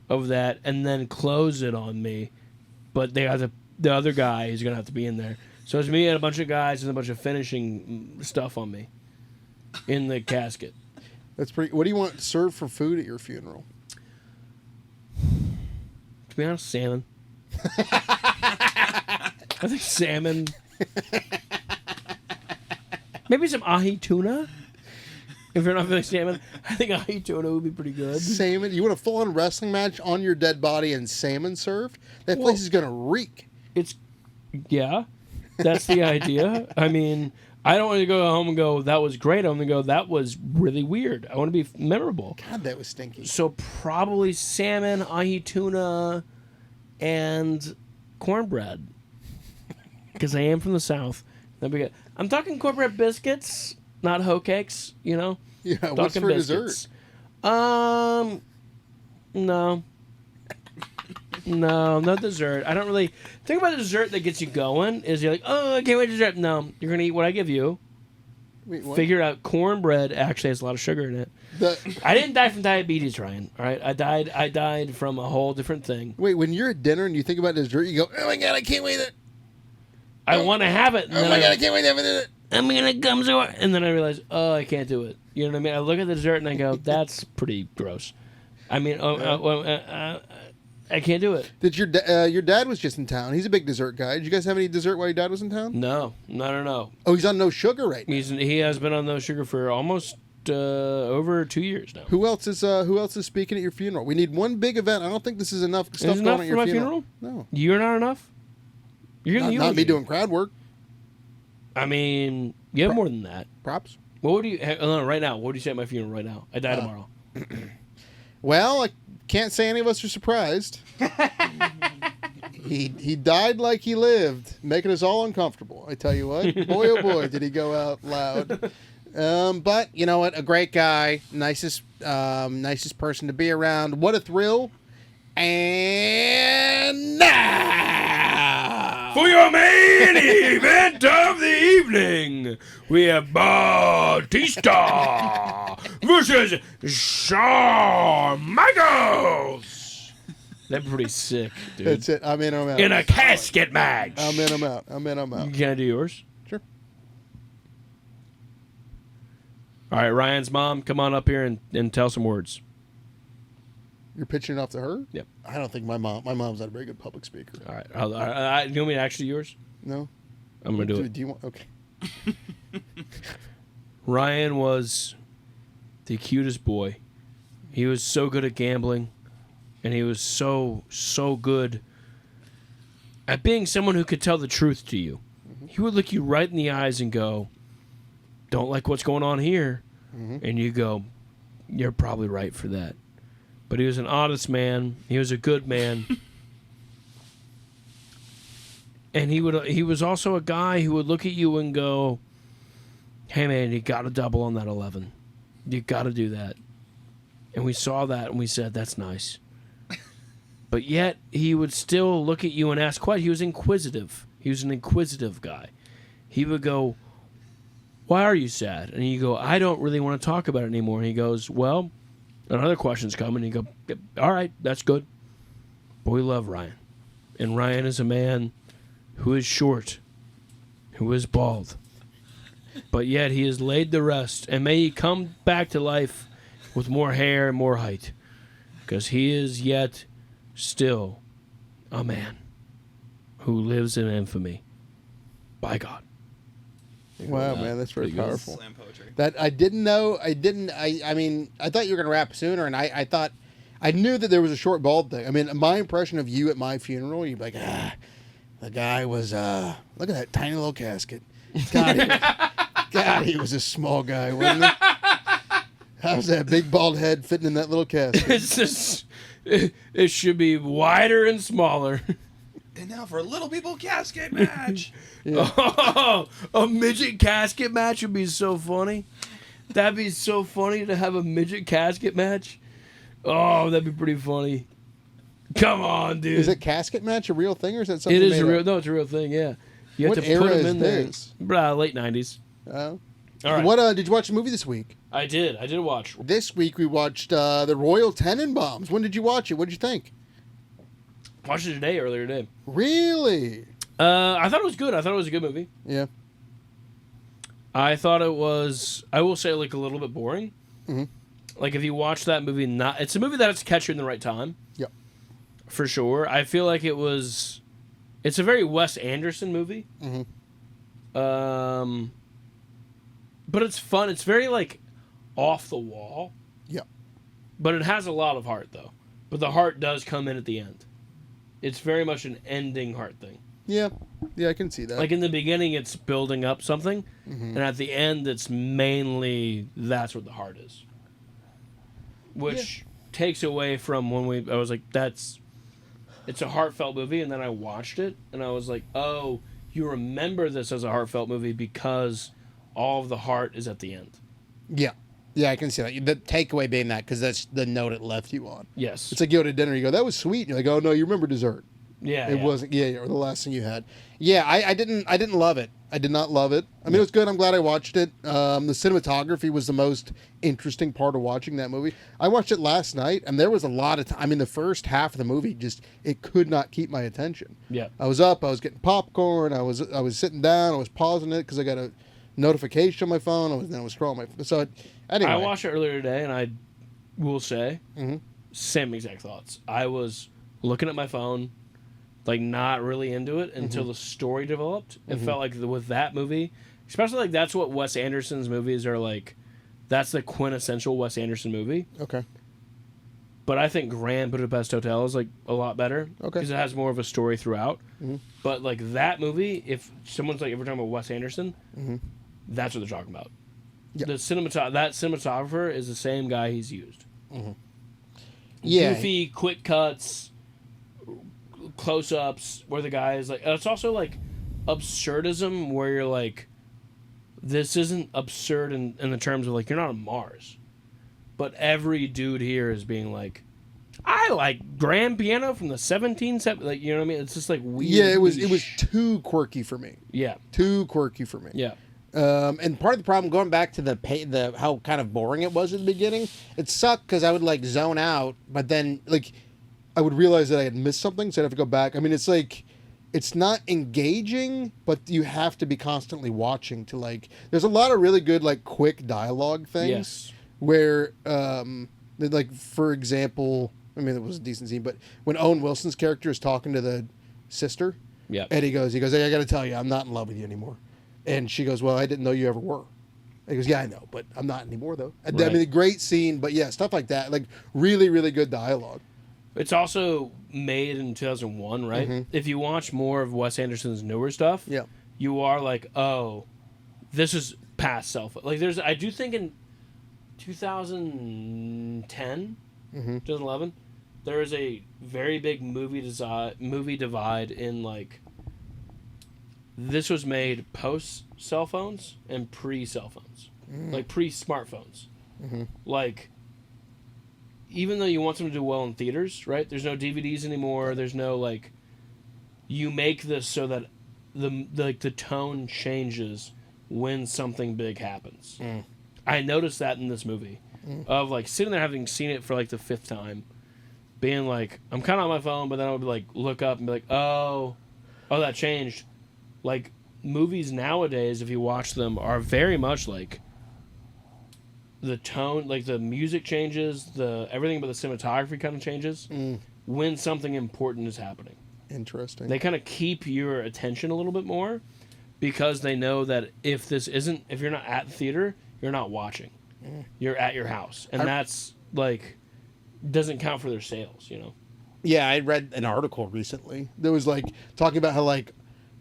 of that, and then close it on me. But the other guy is gonna have to be in there. So it's me and a bunch of guys and a bunch of finishing stuff on me in the casket. That's pretty. What do you want served for food at your funeral? To be honest, salmon. I think salmon. Maybe some ahi tuna. If you're not feeling salmon, I think ahi tuna would be pretty good. Salmon. You want a full-on wrestling match on your dead body and salmon served? That Well- place is gonna reek. Yeah, that's the idea. I mean, I don't want to go home and go, that was great. I want to go, that was really weird. I want to be memorable. God, that was stinky. So probably salmon, ahi tuna, and cornbread. Because I am from the South. That'd be good. I'm talking cornbread biscuits, not hoe cakes, Yeah. What's Talking for biscuits. dessert? No. No dessert. I don't really think about the dessert that gets you going. Is you're like, oh, I can't wait to dessert. No, you're gonna eat what I give you. Wait, what? Figure out cornbread actually has a lot of sugar in it. I didn't die from diabetes, Ryan. All right, I died from a whole different thing. Wait, when you're at dinner and you think about dessert, you go, "Oh my god, I can't wait to! I want to have it. And Oh then my god, I can't wait to have it!" I'm gonna come to it, and then I realize, oh, I can't do it. You know what I mean? I look at the dessert and I go, that's pretty gross. I mean, I can't do it. Did your dad was just in town? He's a big dessert guy. Did you guys have any dessert while your dad was in town? No. Oh, he's on no sugar right now. He has been on no sugar for almost over 2 years now. Who else is speaking at your funeral? We need one big event. I don't think this is enough stuff Is going enough on at for your my funeral. funeral? No. You're not enough? You're Not, the not me eulogy. doing crowd work. I mean, you have more than that. Props. What would you right now? What would you say at my funeral right now? I die tomorrow. Well, I can't say any of us are surprised. He died like he lived, making us all uncomfortable. I tell you what, boy oh boy, did he go out loud. But you know what? A great guy, nicest person to be around. What a thrill! And now For your main event of the evening, we have Batista versus Shawn Michaels. That'd be pretty sick, dude. that's it. I'm in. I'm out. In a casket match. I'm in. I'm out. I'm in. I'm out. Can I do yours? Sure. All right, Ryan's mom, come on up here and tell some words. You're pitching it off to her? Yep. I don't think my mom's not a very good public speaker. All right. You want me to actually yours? No. I'm going to do it. Do you want? Okay. Ryan was the cutest boy. He was so good at gambling, and he was so good at being someone who could tell the truth to you. Mm-hmm. He would look you right in the eyes and go, "Don't like what's going on here," and you go, "You're probably right for that." But he was an honest man. He was a good man. And he was also a guy who would look at you and go, "Hey man, you got to double on that 11. You got to do that." And we saw that and we said, "That's nice." But yet he would still look at you and ask questions. He was inquisitive. He was an inquisitive guy. He would go, "Why are you sad?" And you go, "I don't really want to talk about it anymore." And he goes, "Well," another question's coming. And you go, "All right, that's good." But we love Ryan. And Ryan is a man who is short, who is bald. But yet he has laid the rest. And may he come back to life with more hair and more height. Because he is yet still a man who lives in infamy. By God. Wow, man, that's very powerful. Slam poetry. That I didn't know. I mean, I thought you were going to rap sooner, and I thought, I knew that there was a short bald thing. I mean, my impression of you at my funeral, you'd be like, the guy was, look at that tiny little casket. God, he was a small guy, wasn't he? How's that big bald head fitting in that little casket? It's just, it should be wider and smaller. And now for a little people casket match. Yeah. Oh, a midget casket match would be so funny. That'd be so funny to have a midget casket match. Oh, that'd be pretty funny. Come on, dude. Is a casket match a real thing, or is that something It is made a real. up? No, it's a real thing. Yeah, you have What to put era them is in there. this? Late '90s. Oh. All right. What did you watch a movie this week? I did watch. This week we watched the Royal Tenenbaums. When did you watch it? What did you think? Watched it earlier today. Really? I thought it was good. I thought it was a good movie. Yeah. I thought it was, I will say, like a little bit boring. Mm-hmm. Like if you watch that movie, it's a movie that has to catch you in the right time. Yep. For sure. I feel like it's a very Wes Anderson movie. Mm-hmm. But it's fun. It's very like off the wall. Yep. But it has a lot of heart though. But the heart does come in at the end. It's very much an ending heart thing. Yeah. Yeah, I can see that. Like in the beginning, it's building up something, Mm-hmm. and at the end, it's mainly that's what the heart is. Which takes away from when I was like, it's a heartfelt movie, and then I watched it, and I was like, oh, you remember this as a heartfelt movie because all of the heart is at the end. Yeah. Yeah, I can see that. The takeaway being that, because that's the note it left you on. Yes. It's like you go to dinner, you go, that was sweet. And you're like, oh, no, you remember dessert. Yeah. It wasn't, or the last thing you had. Yeah, I didn't love it. I did not love it. I mean, it was good. I'm glad I watched it. The cinematography was the most interesting part of watching that movie. I watched it last night, and there was a lot of time. I mean, the first half of the movie, it could not keep my attention. Yeah. I was up, I was getting popcorn, I was sitting down, I was pausing it because I got a notification on my phone. I was scrolling my phone. So, anyway. I watched it earlier today, and I will say, Mm-hmm. same exact thoughts. I was looking at my phone, like not really into it until the story developed. It felt like with that movie, especially like that's what Wes Anderson's movies are like. That's the quintessential Wes Anderson movie. Okay. But I think Grand Budapest Hotel is like a lot better. Okay. Because it has more of a story throughout. Mhm. But like that movie, if someone's like, if we're talking about Wes Anderson, Mhm. that's what they're talking about. Yeah. That cinematographer is the same guy he's used. Yeah. Goofy, quick cuts, close-ups, where the guy is like... It's also like absurdism where you're like, this isn't absurd in the terms of like, you're not on Mars. But every dude here is being like, I like grand piano from the 1770s. Like, you know what I mean? It's just like weird. Yeah, it was too quirky for me. Yeah. Too quirky for me. Yeah. And part of the problem, going back to the how kind of boring it was at the beginning, it sucked because I would like zone out, but then like I would realize that I had missed something, so I'd have to go back. I mean, it's like it's not engaging, but you have to be constantly watching to like. There's a lot of really good like quick dialogue things Yes. where, like for example, I mean it was a decent scene, but when Owen Wilson's character is talking to the sister, Yeah. and he goes, hey, I got to tell you, I'm not in love with you anymore. And she goes, well, I didn't know you ever were. And he goes, yeah, I know, but I'm not anymore, though. And I Right. mean, a great scene, but yeah, stuff like that. Like, really, really good dialogue. It's also made in 2001, right? If you watch more of Wes Anderson's newer stuff, Yeah. you are like, oh, this is past cell phone. Like, I do think in 2010, 2011, there was a very big movie divide in like, this was made post cell phones and pre cell phones, like pre smartphones. Like, even though you want them to do well in theaters, right? There's no DVDs anymore. There's no like, you make this so that the tone changes when something big happens. I noticed that in this movie, of like sitting there having seen it for like the 5th time, being like, I'm kind of on my phone, but then I would like look up and be like, oh, that changed. Like, movies nowadays, if you watch them, are very much like the tone, like the music changes, everything but the cinematography kind of changes when something important is happening. Interesting. They kind of keep your attention a little bit more because they know that if you're not at the theater, you're not watching. You're at your house. And that's like, doesn't count for their sales, you know? Yeah, I read an article recently that was like talking about how like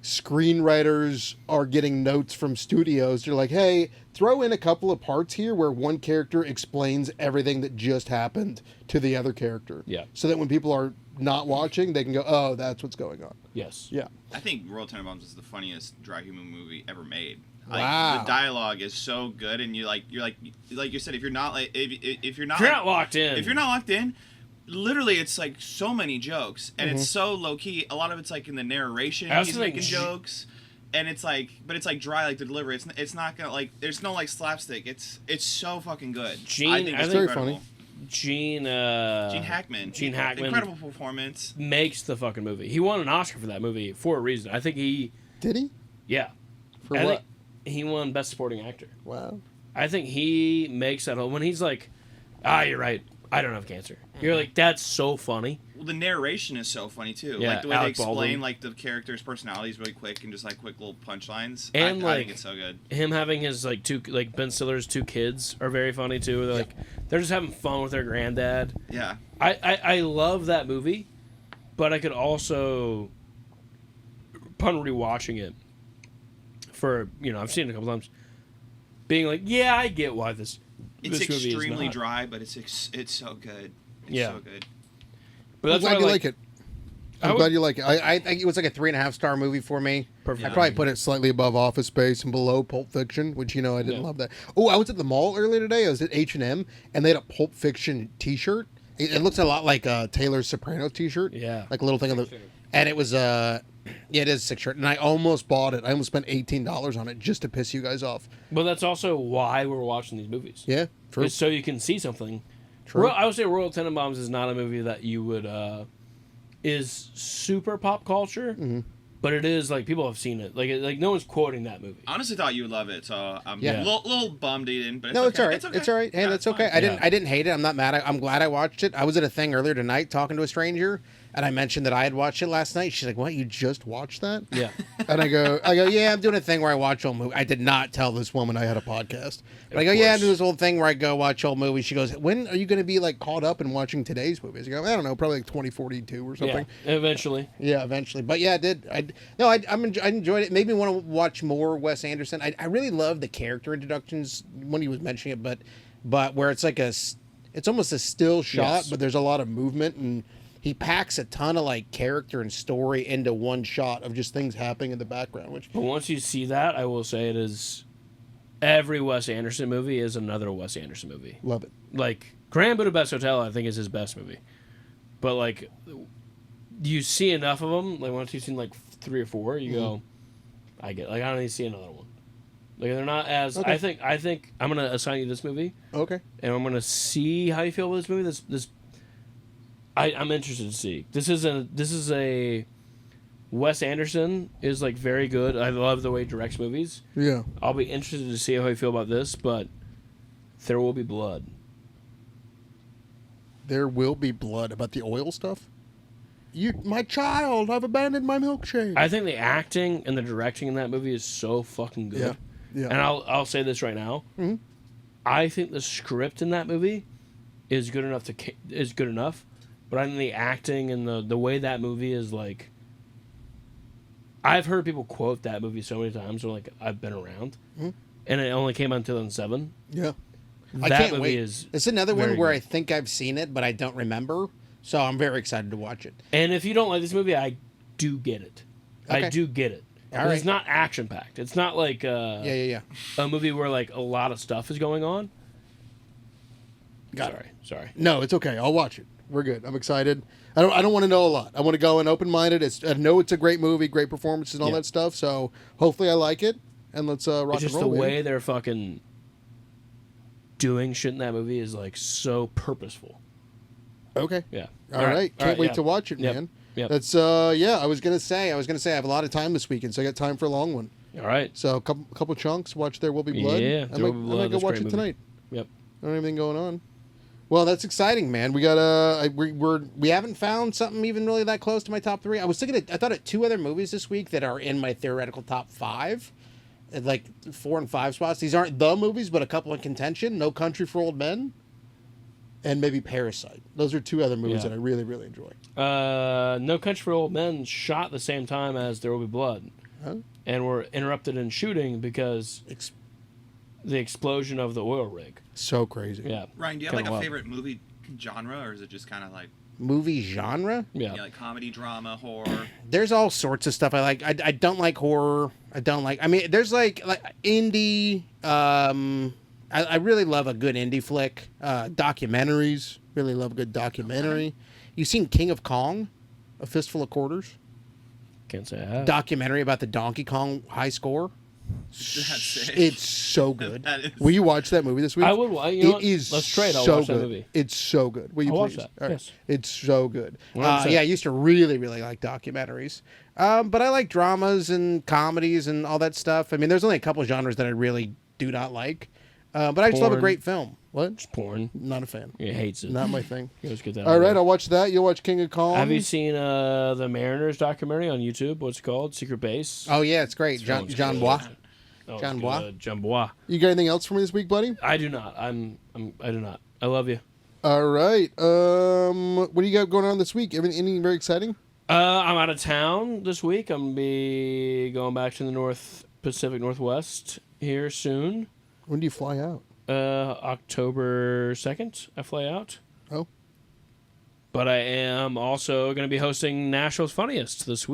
screenwriters are getting notes from studios. They're like, hey, throw in a couple of parts here where one character explains everything that just happened to the other character. Yeah. So that when people are not watching, they can go, oh, that's what's going on. Yes. Yeah. I think Royal Tenenbaums is the funniest dry humor movie ever made. Like, Wow. the dialogue is so good, and you're like you said, if you're not like if you're not locked in, if you're not locked in, literally it's like so many jokes, and it's so low key. A lot of it's like in the narration, he's making jokes, and it's like, but it's like dry, like the delivery. It's not gonna like, there's no like slapstick. It's so fucking good. I think it's very incredible. funny. Gene Hackman. Incredible performance. Makes the fucking movie. He won an Oscar for that movie for a reason. I think he... Did he? Yeah. For I what? think he won Best Supporting Actor. Wow. I think he makes that whole... When he's like, you're right. I don't have cancer. You're like, that's so funny. Well, the narration is so funny too. Yeah, like the way they Alec explain Baldwin. like the characters' personalities really quick and just like quick little punchlines. And, I like, think it's so good. Him having his like Ben Stiller's 2 kids are very funny too. They're like, they're just having fun with their granddad. Yeah. I love that movie, but I could also, upon rewatching it, for, I've seen it a couple times, being like, yeah, I get why this It's movie is extremely not. dry, but it's so good. It's Yeah. so good. But I'm that's glad why you I like it. I'm glad you like it. I think it was like a 3.5-star movie for me. Perfect. I'd probably put it slightly above Office Space and below Pulp Fiction, which I didn't love that. Oh, I was at the mall earlier today. I was at H&M, and they had a Pulp Fiction T-shirt. It looks a lot like Taylor's Soprano T-shirt. Yeah. Like a little thing on the, and it was it is a 6 shirt, and I almost bought it. I almost spent $18 on it just to piss you guys off. But that's also why we're watching these movies. Yeah, true. It's so you can see something. True. I would say Royal Tenenbaums is not a movie that you would is super pop culture, but it is like people have seen it. Like no one's quoting that movie. I honestly thought you would love it, so I'm Yeah. a little bummed you didn't. But No, it's okay. all right. It's okay. It's all right. Hey, Yeah, that's it's okay. fine. I didn't hate it. I'm not mad. I'm glad I watched it. I was at a thing earlier tonight talking to a stranger. and I mentioned that I had watched it last night. She's like, "What? You just watched that?" Yeah. And I go, "Yeah, I'm doing a thing where I watch old movies." I did not tell this woman I had a podcast. But I go, "Yeah, I'm doing this old thing where I go watch old movies." She goes, "When are you going to be like caught up in watching today's movies?" I go, "I don't know, probably like 2042 or something." Yeah, eventually. Yeah, eventually. But yeah, I did. I enjoyed it. It made me want to watch more Wes Anderson. I really love the character introductions when he was mentioning it, but where it's like it's almost a still shot, Yes. but there's a lot of movement, and he packs a ton of like character and story into one shot of just things happening in the background. But once you see that, I will say it is every Wes Anderson movie is another Wes Anderson movie. Love it. Like Grand Budapest Hotel, I think is his best movie. But like, you see enough of them. Like once you've seen like 3 or 4, you go, I get. Like I don't need to see another one. Like they're not as. Okay. I think I'm gonna assign you this movie, Okay. and I'm gonna see how you feel with this movie. I'm interested to see. This is a Wes Anderson is like very good. I love the way he directs movies. Yeah. I'll be interested to see how you feel about this, but there will be blood. There will be blood about the oil stuff. My child, I've abandoned my milkshake. I think the acting and the directing in that movie is so fucking good. Yeah. Yeah. And I'll say this right now. Mhm. I think the script in that movie is good enough but I think the acting and the way that movie is like. I've heard people quote that movie so many times. Or like I've been around, and it only came out in 2007. Yeah. That I can't movie wait. is. It's another one very where good. I think I've seen it, but I don't remember. So I'm very excited to watch it. And if you don't like this movie, I do get it. Okay. I do get it. All But right. It's not action packed. It's not like Yeah. a movie where like a lot of stuff is going on. Got it. Sorry. No, it's okay. I'll watch it. We're good. I'm excited. I don't want to know a lot. I want to go in open minded. I know it's a great movie, great performances and all Yeah. that stuff. So hopefully I like it. And let's rock It's just and roll. the baby. way they're fucking doing shit in that movie is like so purposeful. Okay. Yeah. All right. Can't wait yeah. to watch it, Yep. man. Yep. That's I was gonna say I have a lot of time this weekend, so I got time for a long one. All right. So a couple chunks. Watch There Will Be Blood. Yeah, I There Will might, Be I Blood, might go that's a watch great it movie. tonight. Yep. I don't have anything going on. Well, that's exciting, man. We got we haven't found something even really that close to my top 3. I thought of 2 other movies this week that are in my theoretical top 5, like 4 and 5 spots. These aren't the movies, but a couple in contention. No Country for Old Men, and maybe Parasite. Those are 2 other movies Yeah. that I really really enjoy. No Country for Old Men shot the same time as There Will Be Blood, Huh? and were interrupted in shooting because the explosion of the oil rig. So crazy. Yeah. Ryan, do you have Kinda like a wild. favorite movie genre, or is it just kind of like Movie genre? Yeah. like comedy, drama, horror? There's all sorts of stuff I like. I don't like horror. I mean, there's like indie. I really love a good indie flick. Documentaries. Really love a good documentary. You seen King of Kong? A Fistful of Quarters? Can't say I have. Documentary about the Donkey Kong high score. That's sick. It's so good. That is- Will you watch that movie this week? I would. You know It what? is Let's trade. I'll so watch that good. movie. It's so good. Will you I'll watch please? that, All right. yes. It's so good. 100%. Yeah, I used to really, really like documentaries. But I like dramas and comedies and all that stuff. I mean, there's only a couple genres that I really do not like. But I just love a Porn. great film. What? It's porn. Not a fan. He hates it. Not my thing. You just get that All out of right, there. I'll watch that. You'll watch King of Kong. Have you seen the Mariners documentary on YouTube? What's it called? Secret Base. Oh yeah, it's great. John It's John good. Bois. Oh, it's John Bois? good. John Bois. You got anything else for me this week, buddy? I do not. I do not. I love you. All right. What do you got going on this week? Anything very exciting? I'm out of town this week. I'm gonna be going back to the Pacific Northwest here soon. When do you fly out? October 2nd, I fly out. Oh. But I am also going to be hosting Nashville's Funniest this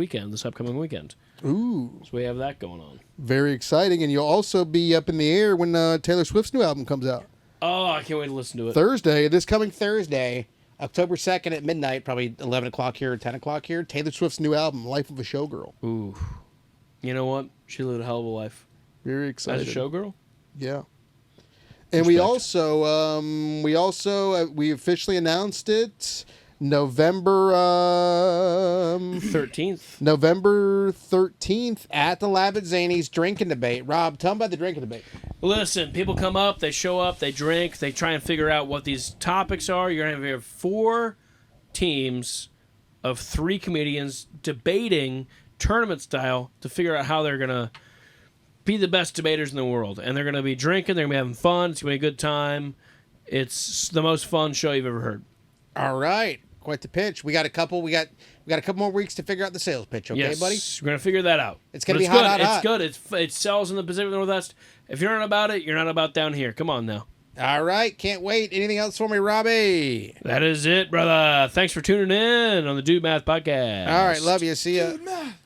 upcoming weekend. Ooh, So we have that going on. very exciting. And you'll also be up in the air when Taylor Swift's new album comes out. Oh, I can't wait to listen to it. This coming Thursday, October 2nd at midnight, probably 11 o'clock here or 10 o'clock here, Taylor Swift's new album, Life of a Showgirl. Ooh. You know what? She lived a hell of a life. Very As excited. a showgirl? Yeah. And we Respect. also we officially announced it November 13th. November 13th at the Lab at Zany's Drinking Debate. Rob, tell them about the drinking debate. Listen, people come up, they show up, they drink, they try and figure out what these topics are. You're going to have 4 teams of 3 comedians debating tournament style to figure out how they're going to be the best debaters in the world. And they're going to be drinking. They're going to be having fun. It's going to be a good time. It's the most fun show you've ever heard. All right. Quite the pitch. We got a couple more weeks to figure out the sales pitch, okay, yes, buddy? We're going to figure that out. It's going to be good. hot. It's good. It sells in the Pacific Northwest. If you're not about it, you're not about down here. Come on now. All right. Can't wait. Anything else for me, Robbie? That is it, brother. Thanks for tuning in on the Dude Math Podcast. All right. Love you. See ya. Dude, Math.